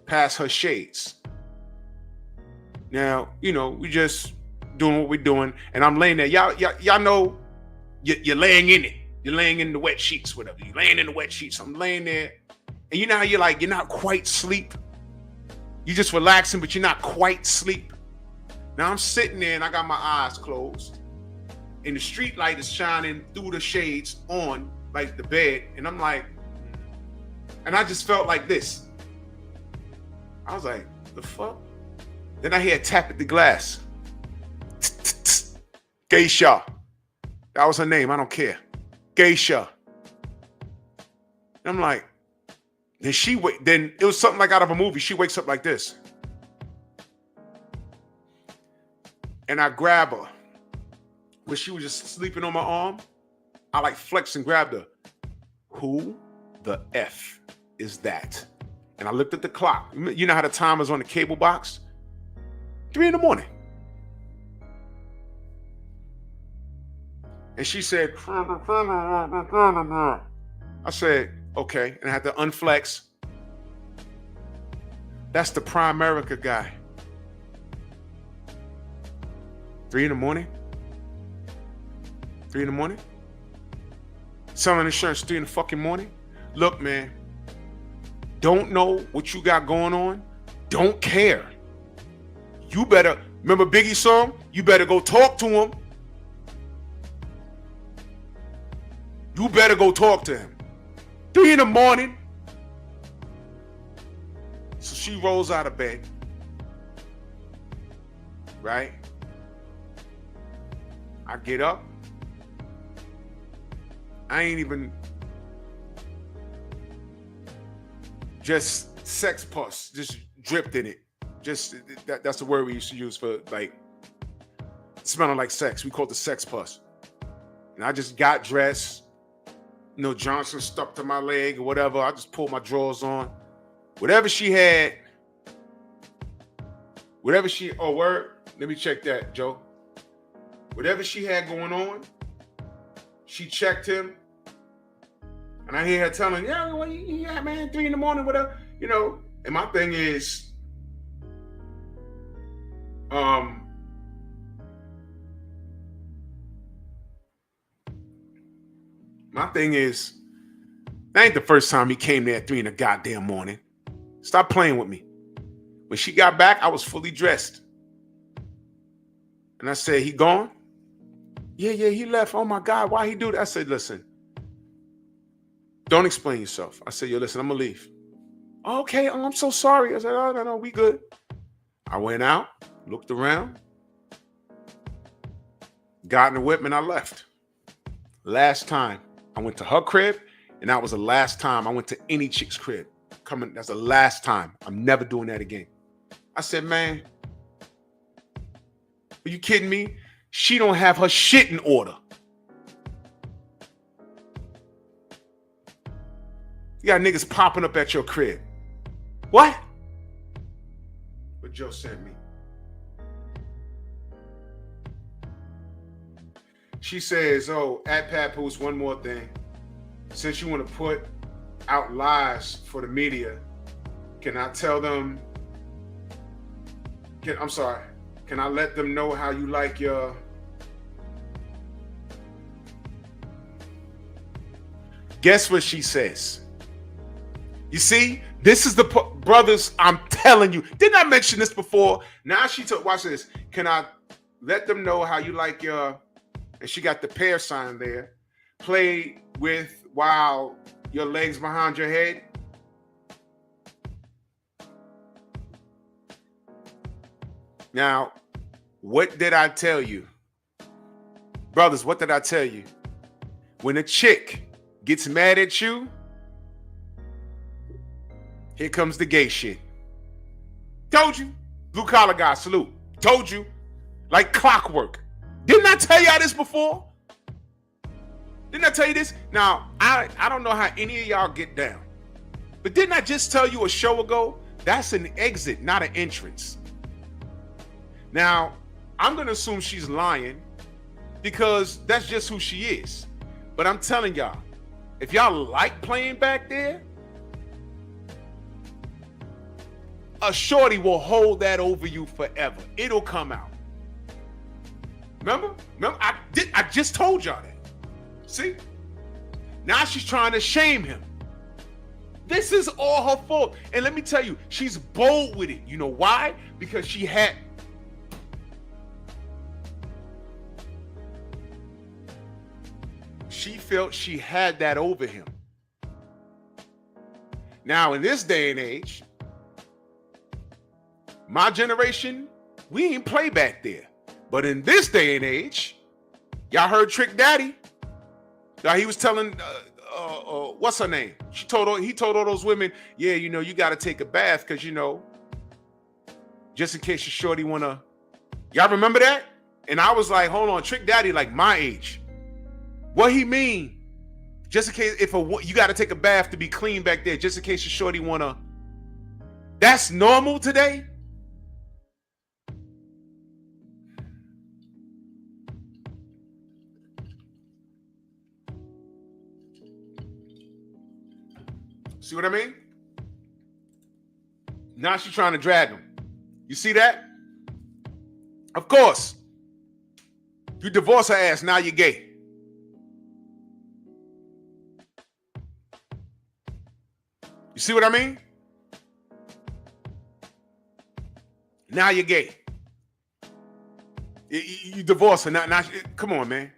A: past her shades. Now, you know, we just doing what we're doing, and I'm laying there. Y'all know you're laying in it. You're laying in the wet sheets, whatever. You're laying in the wet sheets. I'm laying there, and you know how you're not quite asleep. You're just relaxing, but you're not quite asleep. Now I'm sitting there, and I got my eyes closed. And the street light is shining through the shades on like the bed. And I'm like, and I just felt like this. I was like, the fuck? Then I hear a tap at the glass. Geisha. That was her name. I don't care. Geisha. And I'm like, then it was something like out of a movie. She wakes up like this. And I grab her. When she was just sleeping on my arm, I like flexed and grabbed her. Who the F is that? And I looked at the clock. You know how the timer's on the cable box? 3 a.m. And she said, I said, okay. And I had to unflex. That's the Primerica guy. 3 a.m? 3 a.m? selling insurance 3 in the fucking morning. Look, man, don't know what you got going on. Don't care. You better, remember Biggie's song? You better go talk to him. You better go talk to him. 3 in the morning. So she rolls out of bed. Right? I get up. I ain't even just sex pus, just dripped in it. Just that's the word we used to use for like smelling like sex. We called it sex pus. And I just got dressed, Johnson stuck to my leg or whatever. I just pulled my drawers on. Whatever she had, oh word, let me check that, Joe. Whatever she had going on, she checked him. And I hear her telling, yeah, well, yeah, man, 3 in the morning, whatever, And my thing is, that ain't the first time he came there at 3 in the goddamn morning. Stop playing with me. When she got back, I was fully dressed. And I said, he gone? Yeah, he left. Oh my God, why he do that? I said, listen, don't explain yourself. I said, yo, listen, I'm gonna leave. Okay, I'm so sorry. I said, oh, no, we good. I went out, looked around, got in the whip, and I left. Last time I went to her crib, and that was the last time I went to any chick's crib. That's the last time. I'm never doing that again. I said, man, are you kidding me? She don't have her shit in order. You got niggas popping up at your crib. What? What Joe sent me. She says, oh, at Papoose, one more thing. Since you want to put out lies for the media, can I tell them, can I let them know how you like your... Guess what she says? You see, this is the brothers, I'm telling you. Didn't I mention this before? Now she took, watch this. Can I let them know how you like your... And she got the pair sign there. Play with while your legs behind your head. Now, what did I tell you? Brothers, what did I tell you? When a chick gets mad at you, here comes the gay shit. Told you. Blue collar guy, salute. Told you. Like clockwork. Didn't I tell y'all this before? Didn't I tell you this? Now, I don't know how any of y'all get down. But didn't I just tell you a show ago? That's an exit, not an entrance. Now, I'm going to assume she's lying because that's just who she is. But I'm telling y'all, if y'all like playing back there, a shorty will hold that over you forever. It'll come out. Remember? I just told y'all that. See? Now she's trying to shame him. This is all her fault. And let me tell you, she's bold with it. You know why? Because she felt she had that over him. Now, in this day and age, my generation, we ain't play back there. But in this day and age, y'all heard Trick Daddy? Now he was telling, what's her name? He told all those women, yeah, you got to take a bath because, just in case your shorty wanna. Y'all remember that? And I was like, hold on, Trick Daddy, like my age. What he mean? Just in case you got to take a bath to be clean back there, just in case your shorty wanna. That's normal today? See what I mean? Now she's trying to drag him. You see that? Of course. You divorce her ass, now you're gay. see what I mean? Now you're gay. You divorce her. Now, come on, man.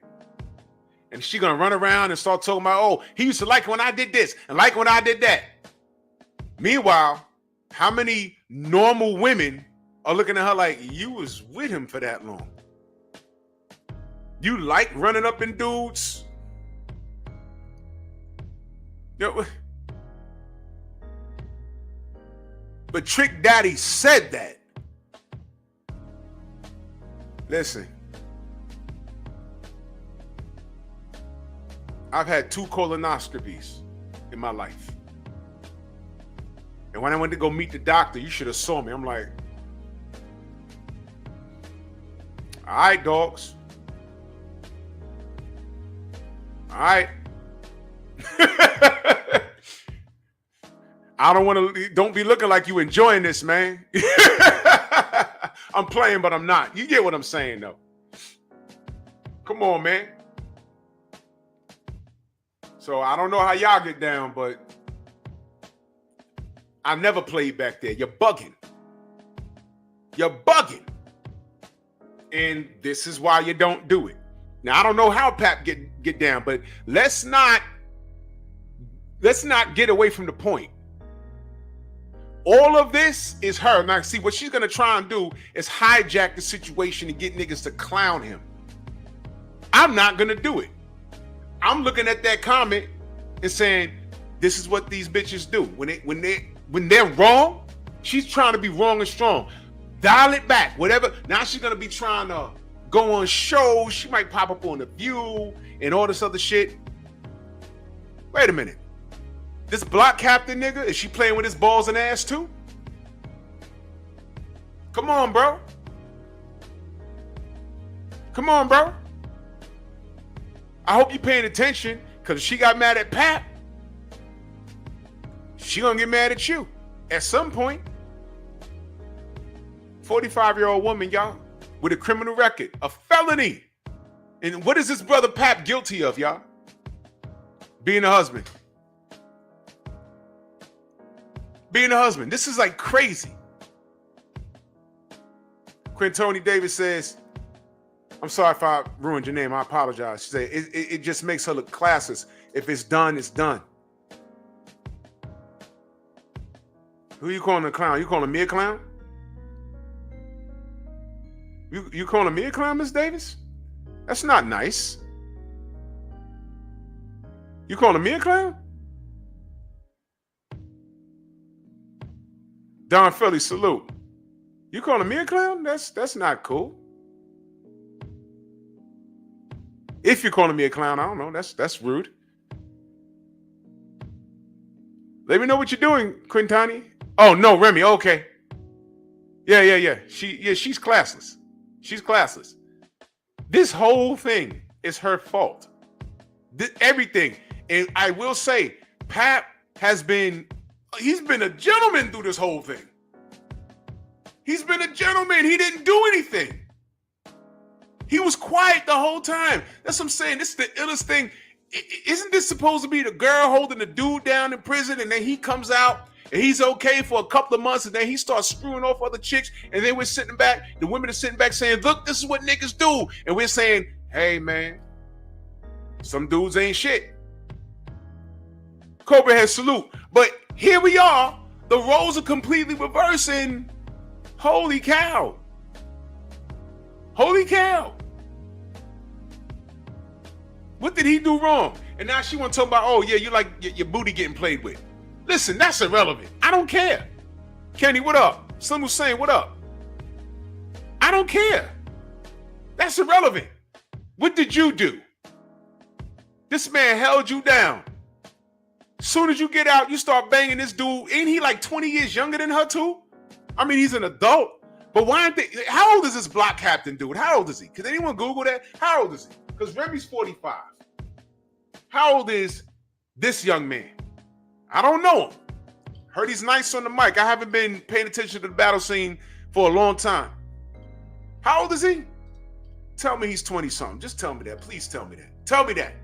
A: And she gonna run around and start talking about, oh, he used to like when I did this and like when I did that. Meanwhile, how many normal women are looking at her like, you was with him for that long? You like running up in dudes? But Trick Daddy said that. Listen, I've had 2 colonoscopies in my life. And when I went to go meet the doctor, you should have saw me. I'm like, all right, dogs. All right. I don't be looking like you enjoying this, man. I'm playing, but I'm not. You get what I'm saying, though. Come on, man. So I don't know how y'all get down, but I never played back there. You're bugging. You're bugging. And this is why you don't do it. Now, I don't know how Pap get down, but let's not get away from the point. All of this is her. Now, see, what she's going to try and do is hijack the situation and get niggas to clown him. I'm not going to do it. I'm looking at that comment and saying, this is what these bitches do. When they're wrong, she's trying to be wrong and strong. Dial it back, whatever. Now she's going to be trying to go on shows. She might pop up on The View and all this other shit. Wait a minute. This block captain nigga, is she playing with his balls and ass too? Come on, bro. Come on, bro. I hope you're paying attention, because if she got mad at Pap, she gonna get mad at you at some point. 45-year-old woman, y'all, with a criminal record, a felony. And what is this brother Pap guilty of, y'all? Being a husband. Being a husband. This is like crazy. Quintoni Davis says, I'm sorry if I ruined your name. I apologize. She said, it just makes her look classist. If it's done, it's done. Who you calling a clown? You calling me a clown? You calling me a clown, Miss Davis? That's not nice. You calling me a clown? Don Philly, salute. You calling me a clown? That's not cool. If you're calling me a clown, I don't know. That's rude. Let me know what you're doing, Quintani. Oh no, Remy. Okay. Yeah. She's classless. She's classless. This whole thing is her fault. Everything. And I will say, Pap he's been a gentleman through this whole thing. He's been a gentleman. He didn't do anything. He was quiet the whole time. That's what I'm saying. This is the illest thing. Isn't this supposed to be the girl holding the dude down in prison, and then he comes out and he's okay for a couple of months, and then he starts screwing off other chicks, and then we're sitting back, the women are sitting back saying, look, this is what niggas do. And we're saying, hey, man, some dudes ain't shit. Cobra Head salute. But here we are. The roles are completely reversing. Holy cow. Holy cow. What did he do wrong? And now she want to talk about, oh, yeah, you like your booty getting played with. Listen, that's irrelevant. I don't care. Kenny, what up? Slim Hussein, what up? I don't care. That's irrelevant. What did you do? This man held you down. Soon as you get out, you start banging this dude. Ain't he like 20 years younger than her too? I mean, he's an adult. But why aren't they? How old is this block captain dude? How old is he? Can anyone Google that? How old is he? Because Remy's 45. How old is this young man? I don't know him. Heard he's nice on the mic. I haven't been paying attention to the battle scene for a long time. How old is he? Tell me he's 20-something. Just tell me that. Please tell me that. Tell me that.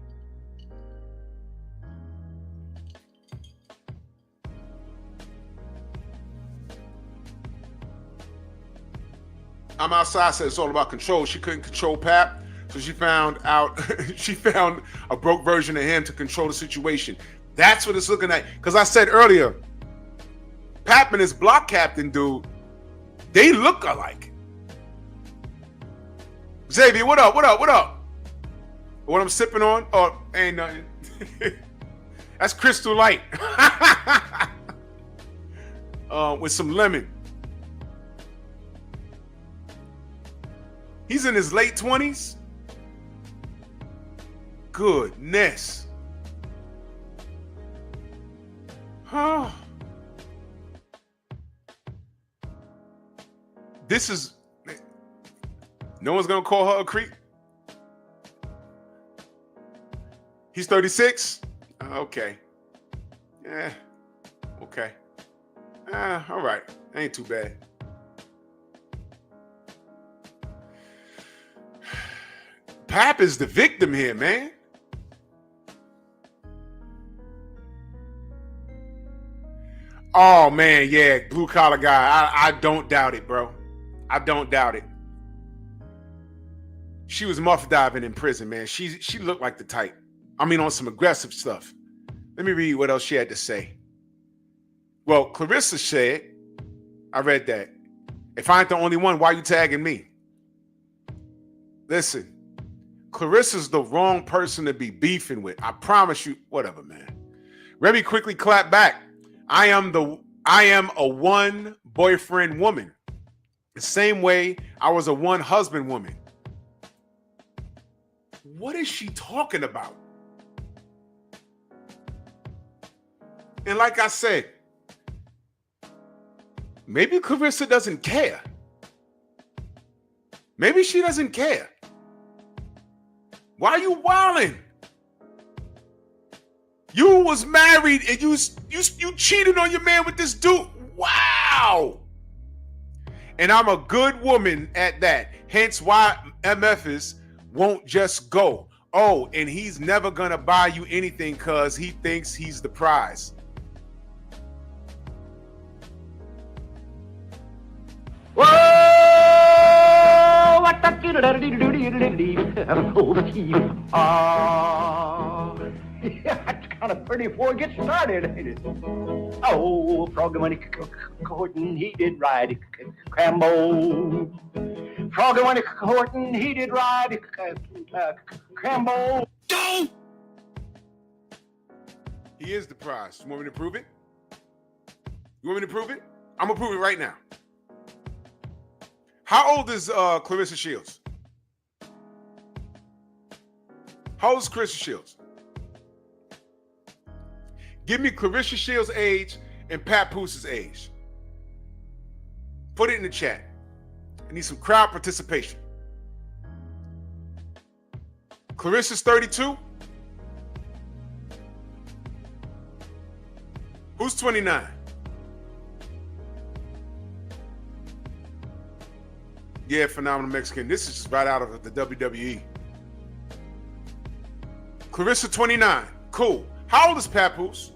A: I'm outside said it's all about control. She couldn't control Pap, so she found out she found a broke version of him to control the situation. That's what it's looking at. Because I said earlier, Pap and his block captain dude, they look alike. Xavier, what up? What up? What up? What I'm sipping on? Oh, ain't nothing. That's Crystal Light. With some lemon. He's in his late 20s. Goodness. Huh. This is... No one's going to call her a creep? He's 36? Okay. Yeah. Okay. All right. Ain't too bad. Pap is the victim here, man. Oh, man, yeah, blue-collar guy. I don't doubt it, bro. I don't doubt it. She was muff diving in prison, man. She looked like the type. I mean, on some aggressive stuff. Let me read what else she had to say. Well, Clarissa said, I read that. If I ain't the only one, why you tagging me? Listen, Clarissa's the wrong person to be beefing with. I promise you. Whatever, man. Remy quickly clapped back. I am a one boyfriend woman. The same way I was a one husband woman. What is she talking about? And like I said, maybe Clarissa doesn't care. Maybe she doesn't care. Why are you wilding? You was married and you cheated on your man with this dude. Wow. And I'm a good woman at that. Hence why MFs won't just go. Oh, and he's never gonna buy you anything because he thinks he's the prize.
B: Whoa! What the That's kind of pretty before it gets started, ain't it? Oh, Froggy when he courting, he did ride Crambo. Froggy when he courting, he did ride Crambo.
A: Don't! He is the prize. You want me to prove it? You want me to prove it? I'm gonna prove it right now. How old is Clarissa Shields? How old is Clarissa Shields? Give me Clarissa Shields' age and Papoose's age. Put it in the chat. I need some crowd participation. Clarissa's 32. Who's 29? Yeah, Phenomenal Mexican. This is just right out of the WWE. Clarissa, 29. Cool. How old is Papoose?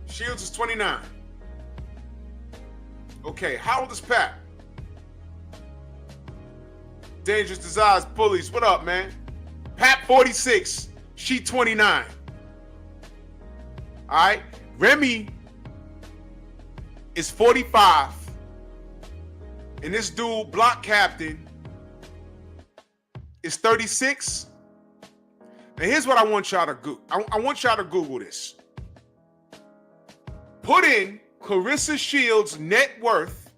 A: Shields is 29. Okay, how old is Pap? Dangerous Desires Bullies. What up, man? Pap 46. She 29. All right. Remy is 45. And this dude, block captain, is 36. Now here's what I want y'all to Google. I want y'all to Google this. Put in Clarissa Shields' net worth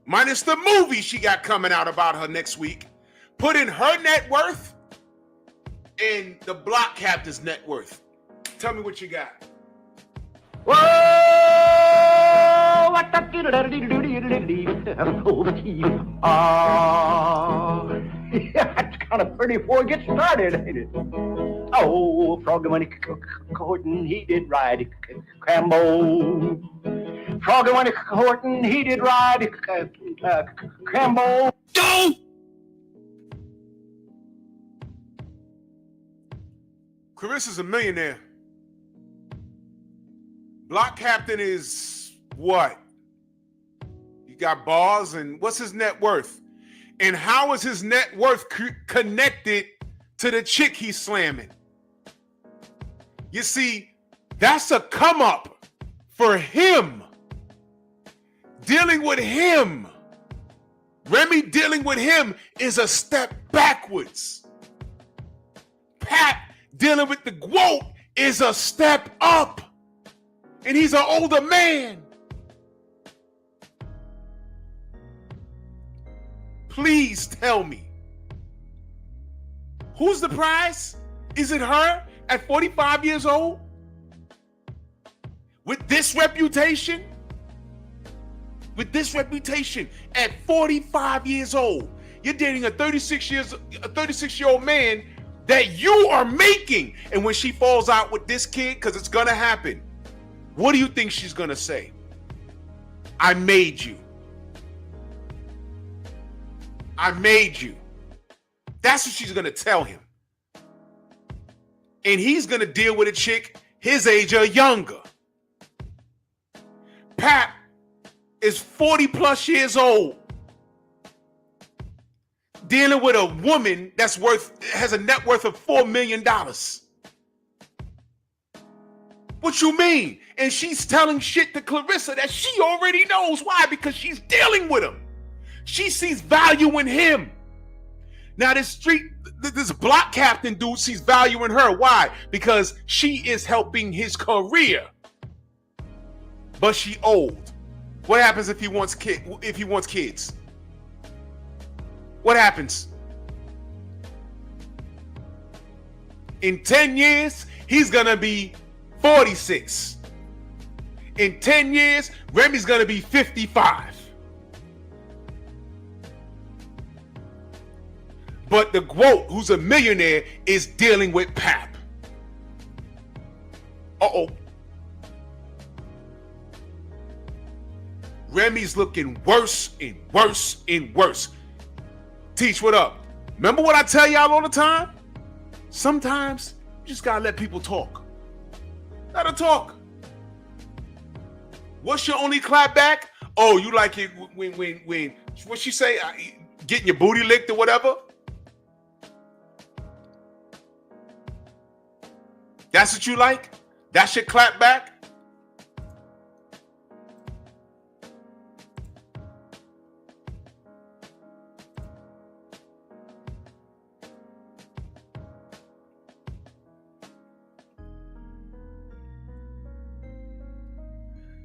A: minus the movie she got coming out about her next week. Put in her net worth and the block captain's net worth. Tell me what you got.
B: Whoa! What the That's kind of pretty before it gets started, ain't it? Oh, Froggy when he courting, he did ride Crambo. Froggy when he courting, he did ride Crambo.
A: Don't! Clarissa's a millionaire. Block captain is what? He got bars, and what's his net worth? And how is his net worth connected to the chick he's slamming? You see, that's a come up for him. Dealing with him. Remy dealing with him is a step backwards. Pat dealing with the GWOAT is a step up. And he's an older man. Please tell me. Who's the prize? Is it her at 45 years old? With this reputation? With this reputation at 45 years old, you're dating a 36-year-old man that you are making. And when she falls out with this kid, because it's gonna happen, what do you think she's gonna say? I made you. I made you. That's what she's gonna tell him. And he's gonna deal with a chick his age or younger. Pap is 40 plus years old, dealing with a woman that's has a net worth of $4 million. What you mean? And she's telling shit to Clarissa that she already knows. Why? Because she's dealing with him. She sees value in him. Now this block captain dude sees value in her. Why? Because she is helping his career. But she old. What happens if he wants kids? What happens? In 10 years, he's gonna be 46. In 10 years, Remy's gonna be 55. But the GWOAT, who's a millionaire, is dealing with Pap. Uh-oh. Remy's looking worse and worse and worse. Teach, what up? Remember what I tell y'all all the time? Sometimes you just gotta let people talk. Let her talk. What's your only clap back? Oh, you like it when what she say? Getting your booty licked or whatever? That's what you like? That's your clap back?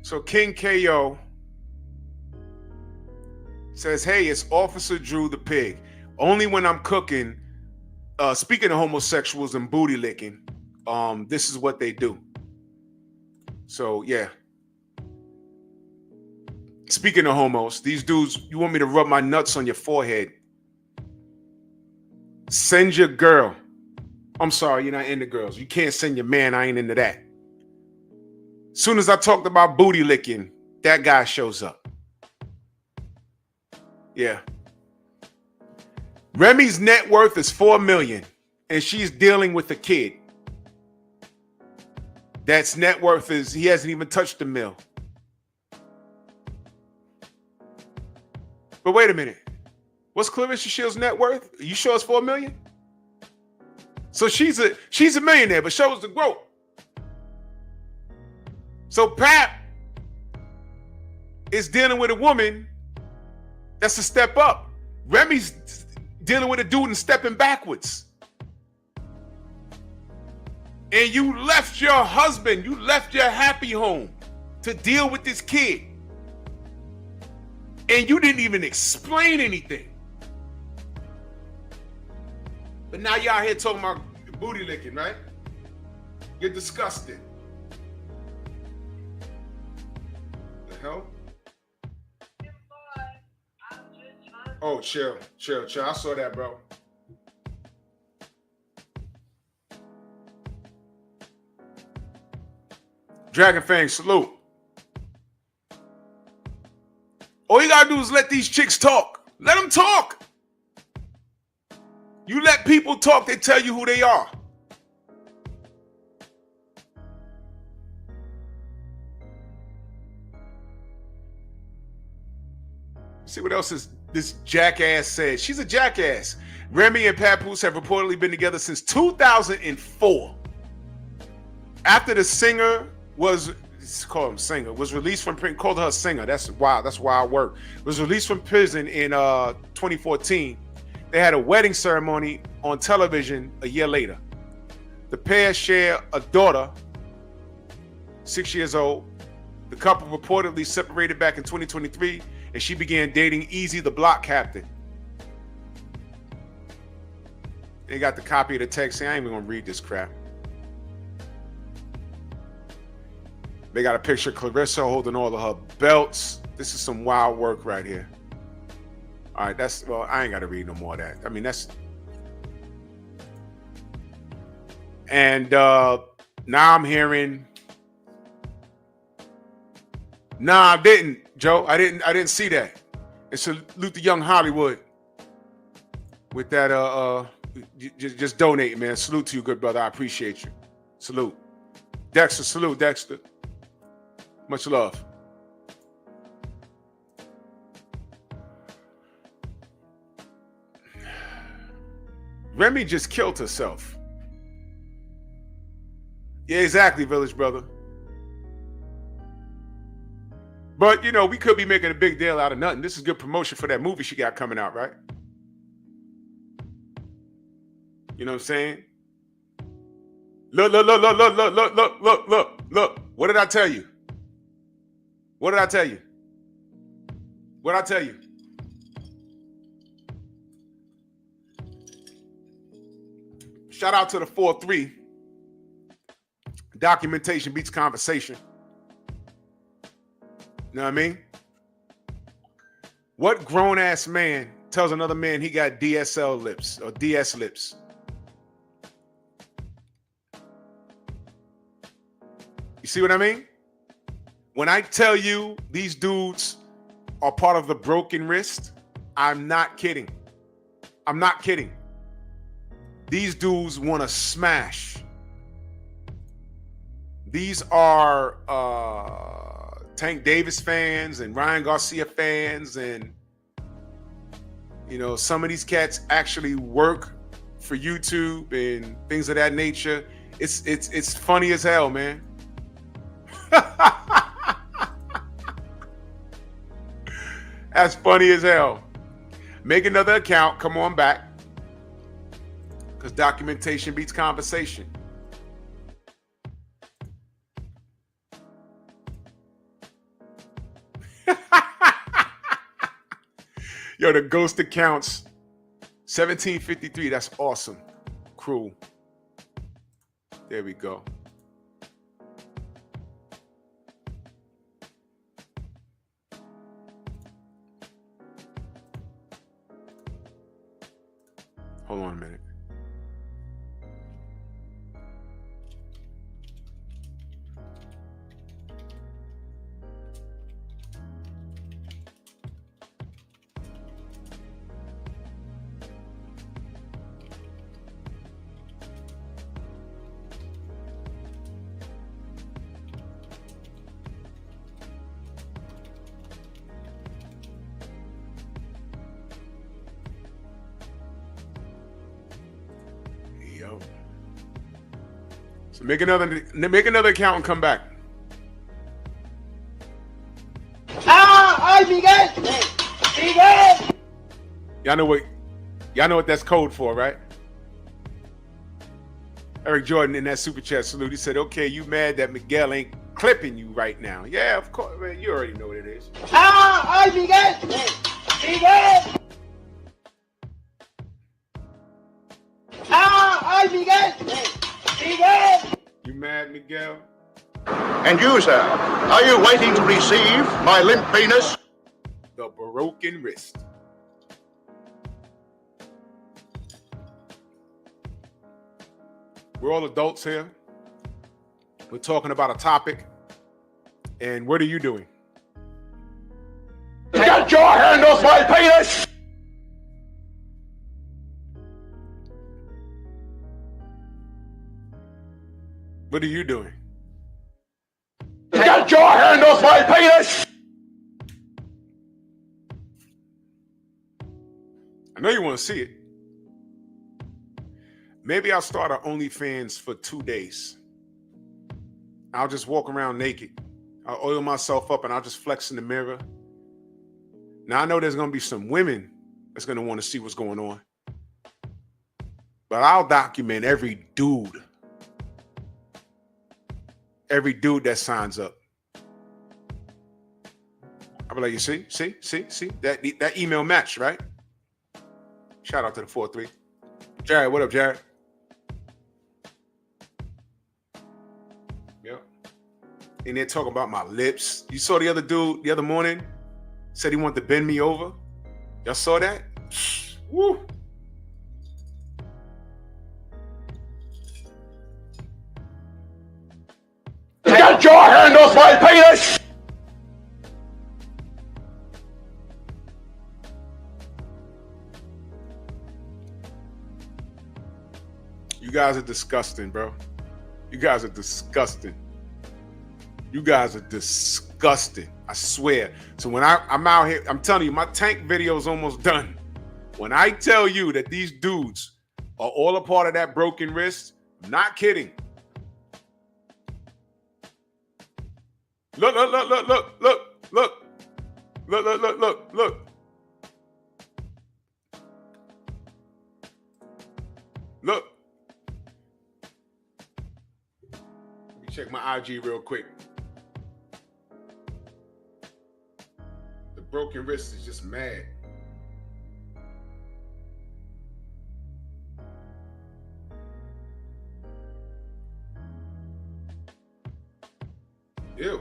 A: So King KO says, hey, it's Officer Drew the Pig. Only when I'm cooking, speaking of homosexuals and booty licking, this is what they do. So yeah. Speaking of homos, these dudes, you want me to rub my nuts on your forehead? Send your girl. I'm sorry, you're not into girls. You can't send your man. I ain't into that. Soon as I talked about booty licking, that guy shows up. Yeah. Remy's net worth is $4 million, and she's dealing with a kid. That's net worth is, he hasn't even touched the mill. But wait a minute. What's Clarissa Shields' net worth? You sure it's $4 million? So she's a millionaire, but shows the growth. So Pap is dealing with a woman that's a step up. Remy's dealing with a dude and stepping backwards. And you left your husband, you left your happy home to deal with this kid. And you didn't even explain anything. But now you're out here talking about booty licking, right? You're disgusted. The hell? Oh, chill. I saw that, bro. Dragon Fang, salute. All you gotta do is let these chicks talk. Let them talk. You let people talk, they tell you who they are. See what else is this jackass said. She's a jackass. Remy and Papoose have reportedly been together since 2004. After the singer was released from prison, called her a singer. That's wild work. Was released from prison in 2014. They had a wedding ceremony on television a year later. The pair share a daughter, 6 years old. The couple reportedly separated back in 2023, and she began dating Easy, the block captain. They got the copy of the text saying, I ain't even gonna read this crap. They got a picture of Clarissa holding all of her belts. This is some wild work right here. All right, I ain't gotta read no more of that. I mean, that's. And now I'm hearing. Nah, I didn't, Joe. I didn't see that. And salute the young Hollywood with that. Just donate, man. Salute to you, good brother. I appreciate you. Salute, Dexter. Salute, Dexter. Much love. Remy just killed herself. Yeah, exactly, Village Brother. But, you know, we could be making a big deal out of nothing. This is good promotion for that movie she got coming out, right? You know what I'm saying? Look. What did I tell you? What did I tell you? What did I tell you? Shout out to the 4-3. Documentation beats conversation. You know what I mean? What grown-ass man tells another man he got DSL lips or DS lips? You see what I mean? When I tell you these dudes are part of the broken wrist, I'm not kidding. I'm not kidding. These dudes want to smash. These are Tank Davis fans and Ryan Garcia fans, and you know, some of these cats actually work for YouTube and things of that nature. It's funny as hell, man. That's funny as hell. Make another account. Come on back. Because documentation beats conversation. Yo, the ghost accounts. 1753. That's awesome. Cruel. There we go. Hold on a minute. So make another account and come back.
B: ¡Ay, Miguel! ¡Miguel!
A: Y'all know what that's code for, right? Eric Jordan in that super chat salute. He said, okay, you mad that Miguel ain't clipping you right now. Yeah, of course, man. You already know what it is.
B: ¡Ay, Miguel! ¡Miguel! ¡Ay, Miguel! ¡Miguel!
A: You mad, Miguel?
C: And you, sir, are you waiting to receive my limp penis?
A: The broken wrist. We're all adults here. We're talking about a topic. And what are you doing?
C: Get your hand off my penis!
A: What are you doing?
C: Get your hand off my penis!
A: I know you want to see it. Maybe I'll start an OnlyFans for 2 days. I'll just walk around naked. I'll oil myself up and I'll just flex in the mirror. Now, I know there's going to be some women that's going to want to see what's going on. But I'll document every dude that signs up. I'll be like, you see? That email match, right? Shout out to the 4-3. Jared, what up, Jared? Yep. And they're talking about my lips. You saw the other dude the other morning? Said he wanted to bend me over. Y'all saw that? Woo.
C: Get your hand off my penis!
A: You guys are disgusting, bro. You guys are disgusting. You guys are disgusting. I swear. So when I'm out here, I'm telling you, my tank video is almost done. When I tell you that these dudes are all a part of that broken wrist, I'm not kidding. Look. Look. Let me check my IG real quick. The broken wrist is just mad. Ew.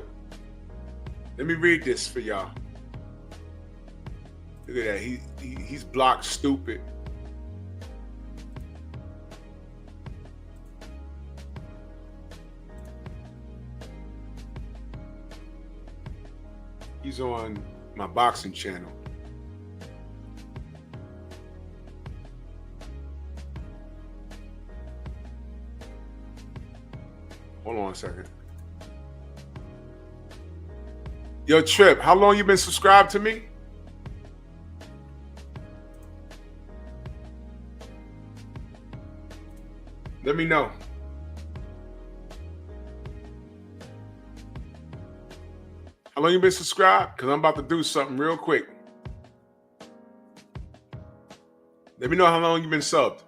A: Let me read this for y'all. Look at that. He's blocked stupid. He's on my boxing channel. Hold on a second. Yo, Trip, how long you been subscribed to me? Let me know. How long you been subscribed? Because I'm about to do something real quick. Let me know how long you been subbed.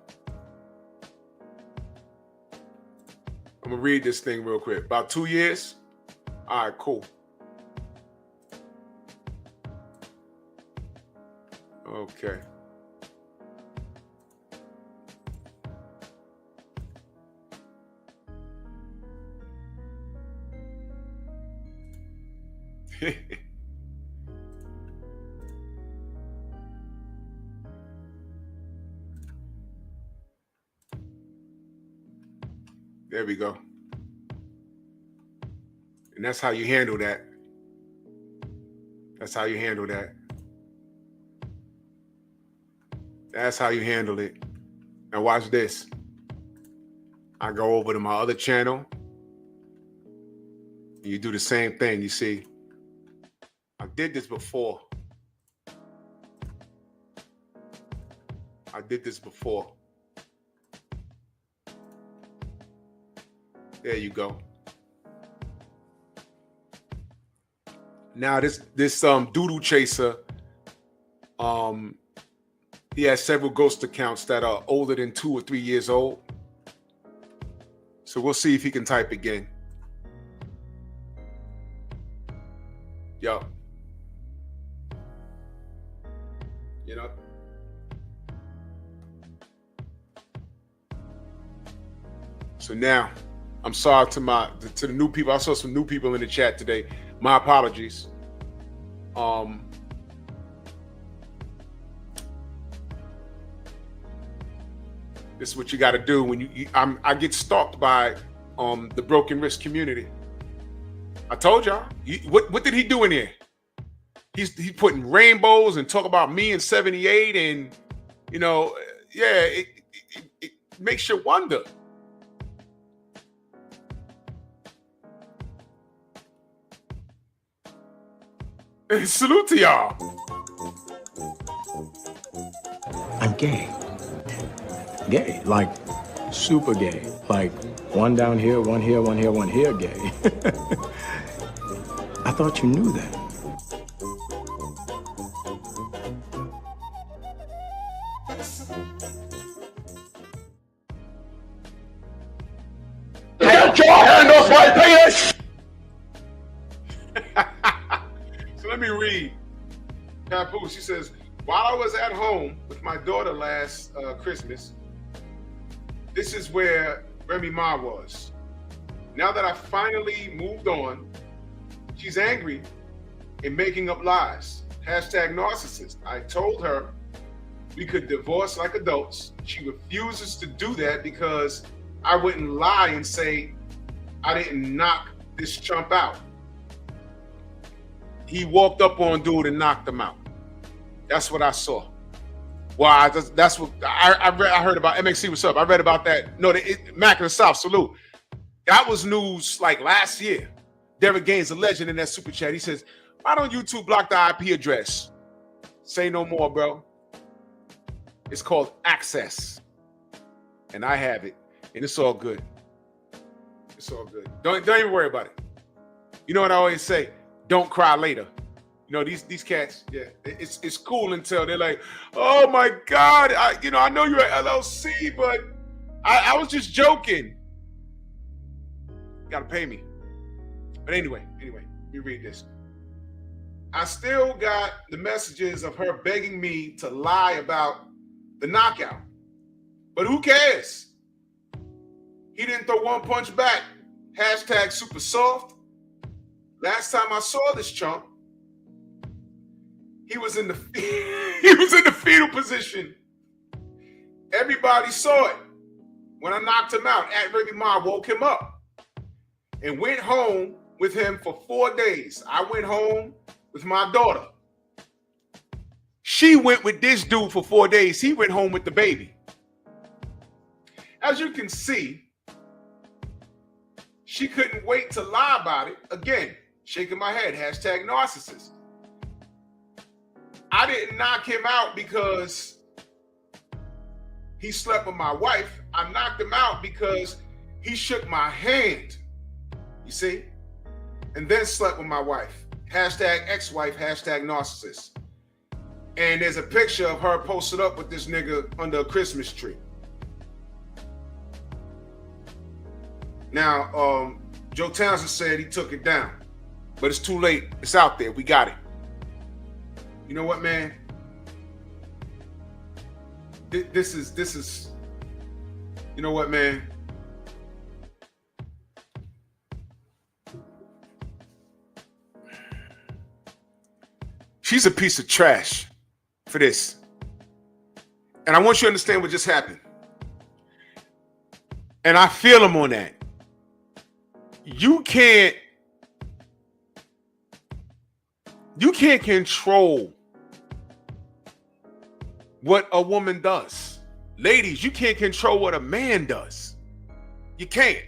A: I'm going to read this thing real quick. About 2 years? All right, cool. Okay. There we go. And that's how you handle that. That's how you handle that. That's how you handle it. Now watch this. I go over to my other channel. And you do the same thing, you see. I did this before. There you go. Now this doodle chaser, he has several ghost accounts that are older than 2 or 3 years old. So we'll see if he can type again. Yo. You know? So now, I'm sorry to the new people. I saw some new people in the chat today. My apologies. This is what you got to do when I get stalked by the broken wrist community. I told y'all. What did he do in here? He's putting rainbows and talk about me in '78, and it makes you wonder. Salute to y'all.
D: gay. Gay, like super gay. Like one down here, one here, one here, one here gay. I thought you knew that.
C: Get your hand off my penis!
A: So let me read. Papoose, she says, while I was at home with my daughter last Christmas, this is where Remy Ma was. Now that I finally moved on, she's angry and making up lies. Hashtag narcissist. I told her we could divorce like adults. She refuses to do that because I wouldn't lie and say I didn't knock this chump out. He walked up on dude and knocked him out. That's what I saw. Well, that's what I read. I heard about MXC. What's up? I read about that. No, Mac in the South. Salute. That was news like last year. Derek Gaines, a legend in that super chat. He says, "Why don't YouTube block the IP address?" Say no more, bro. It's called access, and I have it, and it's all good. It's all good. Don't even worry about it. You know what I always say? Don't cry later. You know, these cats, yeah, it's cool until they're like, oh my God, I know you're an LLC, but I was just joking. You gotta pay me. But anyway, let me read this. I still got the messages of her begging me to lie about the knockout. But who cares? He didn't throw one punch back. Hashtag super soft. Last time I saw this chump, he was in the fetal position. Everybody saw it. When I knocked him out, at Remy Ma woke him up and went home with him for 4 days. I went home with my daughter. She went with this dude for 4 days. He went home with the baby. As you can see, she couldn't wait to lie about it. Again, shaking my head, hashtag narcissist. I didn't knock him out because he slept with my wife. I knocked him out because he shook my hand, you see, and then slept with my wife. Hashtag ex-wife, hashtag narcissist. And there's a picture of her posted up with this nigga under a Christmas tree. Now, Joe Townsend said he took it down, but it's too late. It's out there. We got it. You know what, man? This is. You know what, man? She's a piece of trash for this. And I want you to understand what just happened. And I feel him on that. You can't control what a woman does. Ladies, you can't control what a man does. You can't.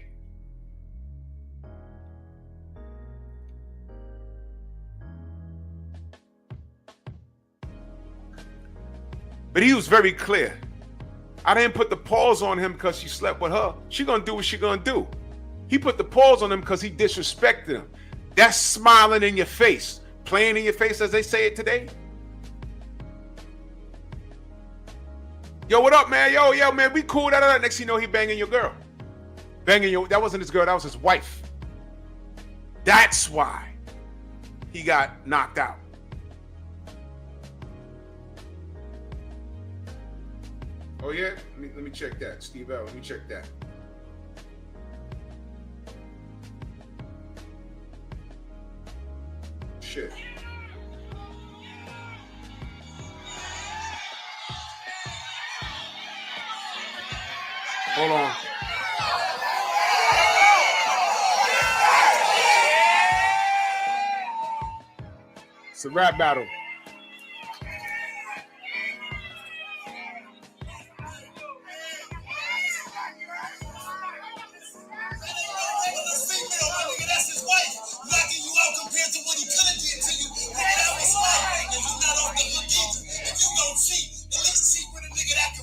A: But he was very clear. I didn't put the pause on him because she slept with her. She gonna do what she gonna do. He put the pause on him because he disrespected him. That's smiling in your face, playing in your face as they say it today. Yo, what up, man? Yo, man, we cool. Next thing you know, he banging your girl. That wasn't his girl, that was his wife. That's why he got knocked out. Oh yeah? Let me check that. Steve L, let me check that. Shit. Hold on. It's a rap battle.
E: If you don't cheat, at least cheat with a nigga that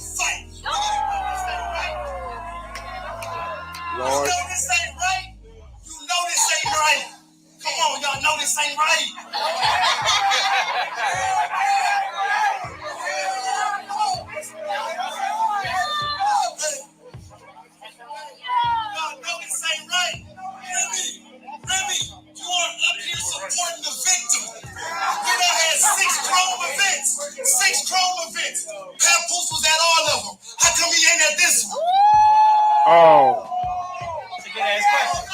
E: 6 Chrome events. Papoose was at all of them. How come he ain't at this one?
A: Oh.
E: That's a good ass question.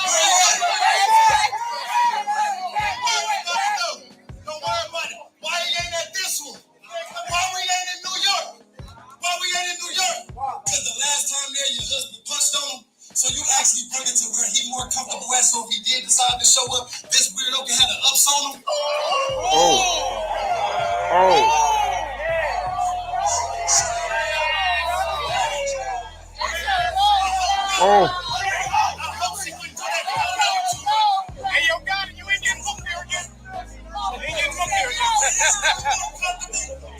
E: Don't worry about it. Why he ain't at this one? Why we ain't in New York? Why we ain't in New York? Because the last time there, your husband punched on him. So you actually bring it to where he more comfortable at. So if he did decide to show up, this weirdo can have the ups on him.
A: Oh. Oh. Oh.
E: Hey, yo, God, you ain't getting hooked there again. You ain't getting hooked there again.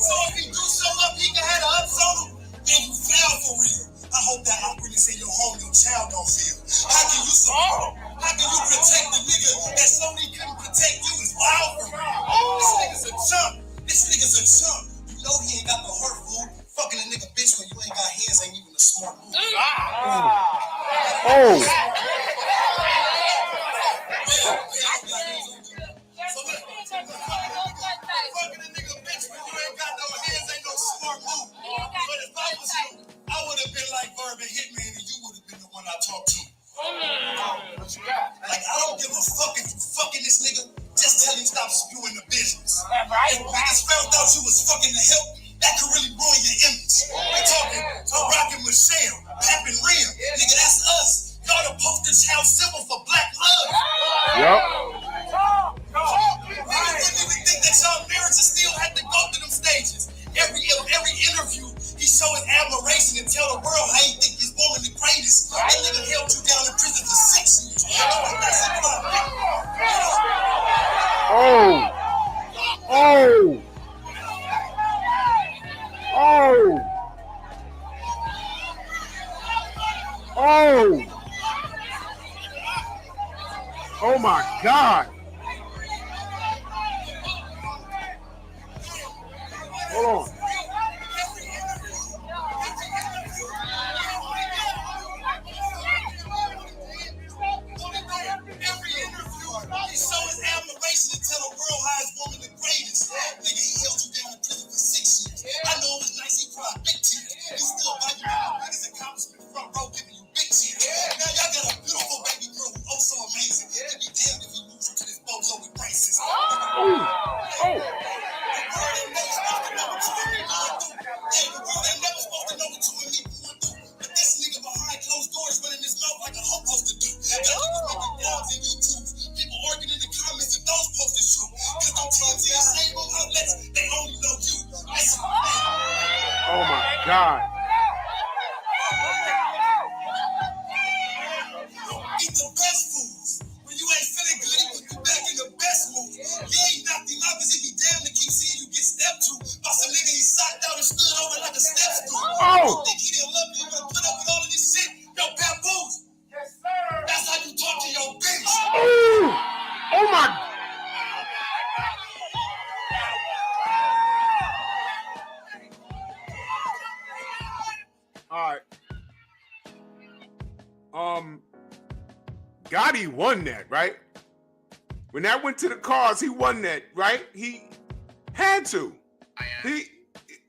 E: So if he do show up, he can have the ups on him. And you fell for real. I hope that awkwardness in your home, your child don't feel. How can you support? How can you protect the nigga that Sony couldn't protect you? Is wild for real. This nigga's a chump. This nigga's a chump. You know he ain't got no hurt food. Fucking a nigga bitch when you ain't got hands ain't even a smart move.
A: Oh.
E: Fucking a nigga bitch when you ain't got no hands ain't no smart move. But if I was you, I would have been like Verb and Hitman and you would have been the one I talked to. Like, I don't give a fuck if you fucking this nigga. Just tell him stop spewing the business. If niggas found out you was fucking the help, that could really ruin your image. We talking to Rock and Michelle, Pep and Rim. Nigga, that's us. Y'all the poster child symbol for black love.
A: Yep.
E: Nigga wouldn't even think that y'all marriages still had to go through them stages. Every interview, he show his admiration and tell the world how he think this woman the greatest. That nigga held you down in prison for 6 years.
A: Oh. Oh. Oh. Oh. Oh my God. Hold on.
E: Every interview, he show his admiration and tell the world how his woman the greatest. Nigga, he held you down in prison for 6 years. I know it was nice, he cried big tears. He still value your biggest accomplishment front row, giving you big tears. Now y'all got a beautiful baby girl who's oh so amazing. It'd be damned if you lose her to this bozo with braces.
A: Oh. Oh my God.
E: Eat the best foods. When you ain't feeling good, he put you back in the best mood. Yeah, he knocked him out because he be damned to keep seeing you get stepped to. By some nigga he socked out and stood over like a step stool.
A: Oh.
E: Think he didn't love you, but put up with all of this shit? Yo, Papoose. Yes, sir. That's how you talk to your bitch.
A: Oh. Oh my. All right. Gotti won that, right? When that went to the cars, he won that, right? He had to.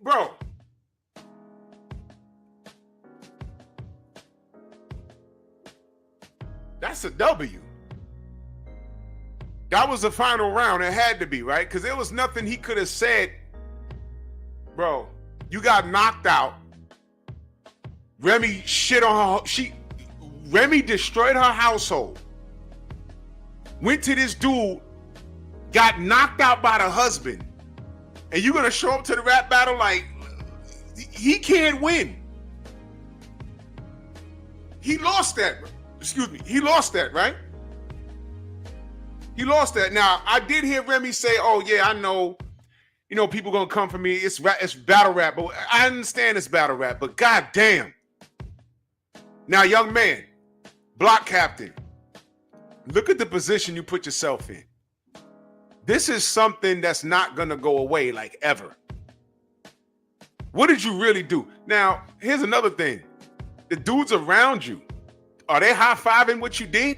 A: Bro. That's a W. That was the final round. It had to be, right? Because there was nothing he could have said. Bro, you got knocked out. Remy shit on her. Remy destroyed her household. Went to this dude, got knocked out by the husband. And you're going to show up to the rap battle like, he can't win. He lost that. Excuse me. He lost that, right? He lost that. Now, I did hear Remy say, oh, yeah, I know, people going to come for me. It's battle rap. But I understand it's battle rap. But goddamn. Now, young man, block captain, look at the position you put yourself in. This is something that's not going to go away like ever. What did you really do? Now, here's another thing. The dudes around you, are they high-fiving what you did?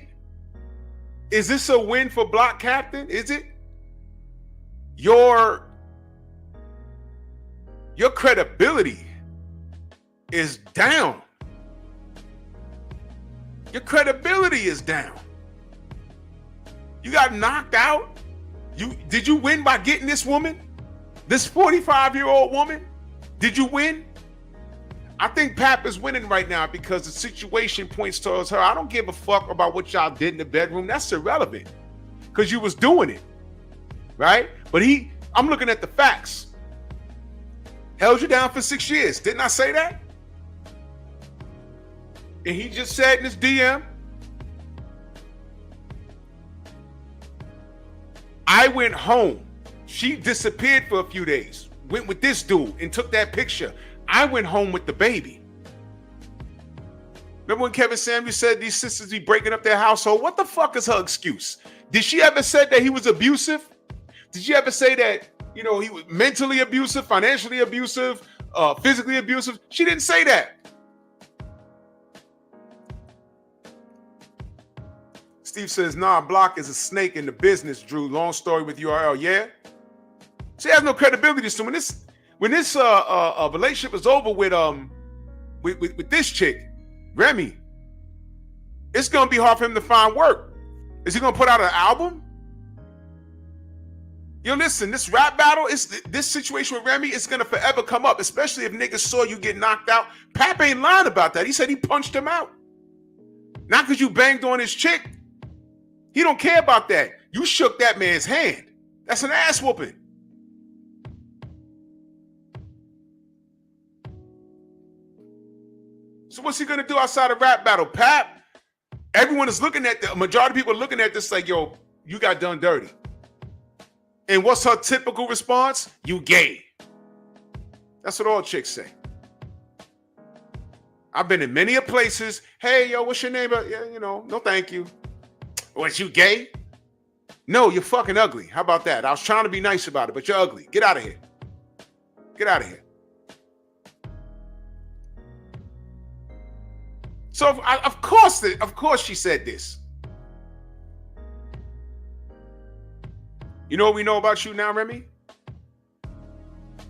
A: Is this a win for block captain? Is it? Your Your credibility is down. Your credibility is down. You got knocked out. Did you win by getting this woman? This 45-year-old woman? Did you win? I think Pap is winning right now because the situation points towards her. I don't give a fuck about what y'all did in the bedroom. That's irrelevant because you was doing it, right? But I'm looking at the facts. Held you down for 6 years. Didn't I say that? And he just said in his DM, I went home. She disappeared for a few days. Went with this dude and took that picture. I went home with the baby. Remember when Kevin Samuels said these sisters be breaking up their household? What the fuck is her excuse? Did she ever say that he was abusive? Did she ever say that, he was mentally abusive, financially abusive, physically abusive? She didn't say that. Steve says, nah, Block is a snake in the business, Drew. Long story with URL. Yeah? She has no credibility. So when this relationship is over with this chick, Remy, it's gonna be hard for him to find work. Is he gonna put out an album? Listen, this rap battle, this situation with Remy is gonna forever come up, especially if niggas saw you get knocked out. Pap ain't lying about that. He said he punched him out. Not because you banged on his chick. He don't care about that. You shook that man's hand. That's an ass whooping. So what's he gonna do outside of rap battle? Pap, everyone is looking at the majority of people are looking at this like, yo, you got done dirty. And what's her typical response? You gay. That's what all chicks say. I've been in many places. Hey, yo, what's your name? Yeah, no thank you. Was you gay? No, you're fucking ugly. How about that? I was trying to be nice about it, but you're ugly. Get out of here. Get out of here. So of course she said this. You know what we know about you now, Remy?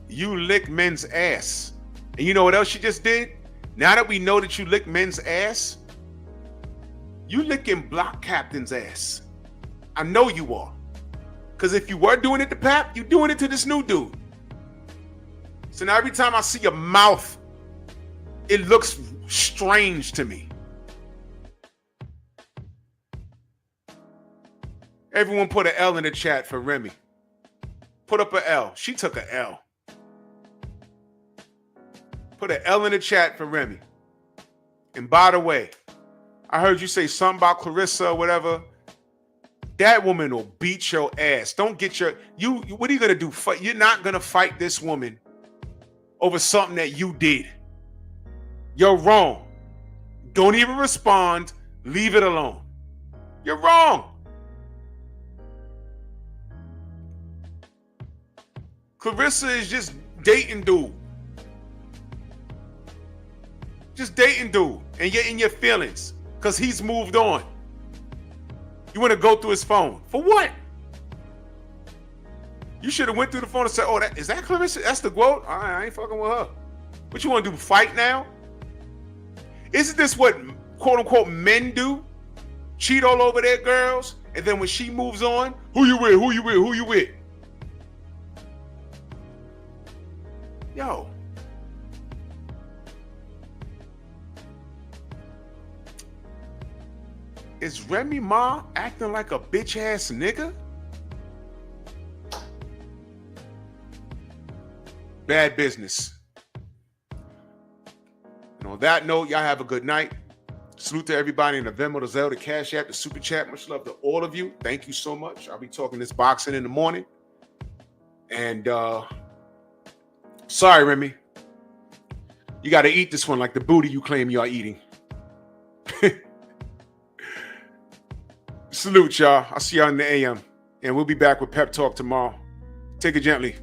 A: You lick men's ass. And you know what else you just did? Now that we know that you lick men's ass, you licking block captain's ass. I know you are. Because if you were doing it to Pap, you're doing it to this new dude. So now every time I see your mouth, it looks strange to me. Everyone put an L in the chat for Remy. Put up an L. She took an L. Put an L in the chat for Remy. And by the way, I heard you say something about Clarissa or whatever. That woman will beat your ass. Don't get what are you going to do? You're not going to fight this woman over something that you did. You're wrong. Don't even respond. Leave it alone. You're wrong. Clarissa is just dating dude. Just dating dude. And you're in your feelings because he's moved on. You want to go through his phone. For what? You should have went through the phone and said, oh, is that Clarissa? That's the quote? All right, I ain't fucking with her. What you want to do, fight now? Isn't this what quote unquote men do? Cheat all over their girls, and then when she moves on, who you with, who you with, who you with? Yo. Is Remy Ma acting like a bitch ass nigga? Bad business. And on that note, y'all have a good night. Salute to everybody in the Venmo, the Zelle, the Cash App, the Super Chat. Much love to all of you. Thank you so much. I'll be talking this boxing in the morning. And sorry, Remy. You got to eat this one like the booty you claim you are eating. Salute, y'all. I'll see y'all in the AM. And we'll be back with Pep Talk tomorrow. Take it gently.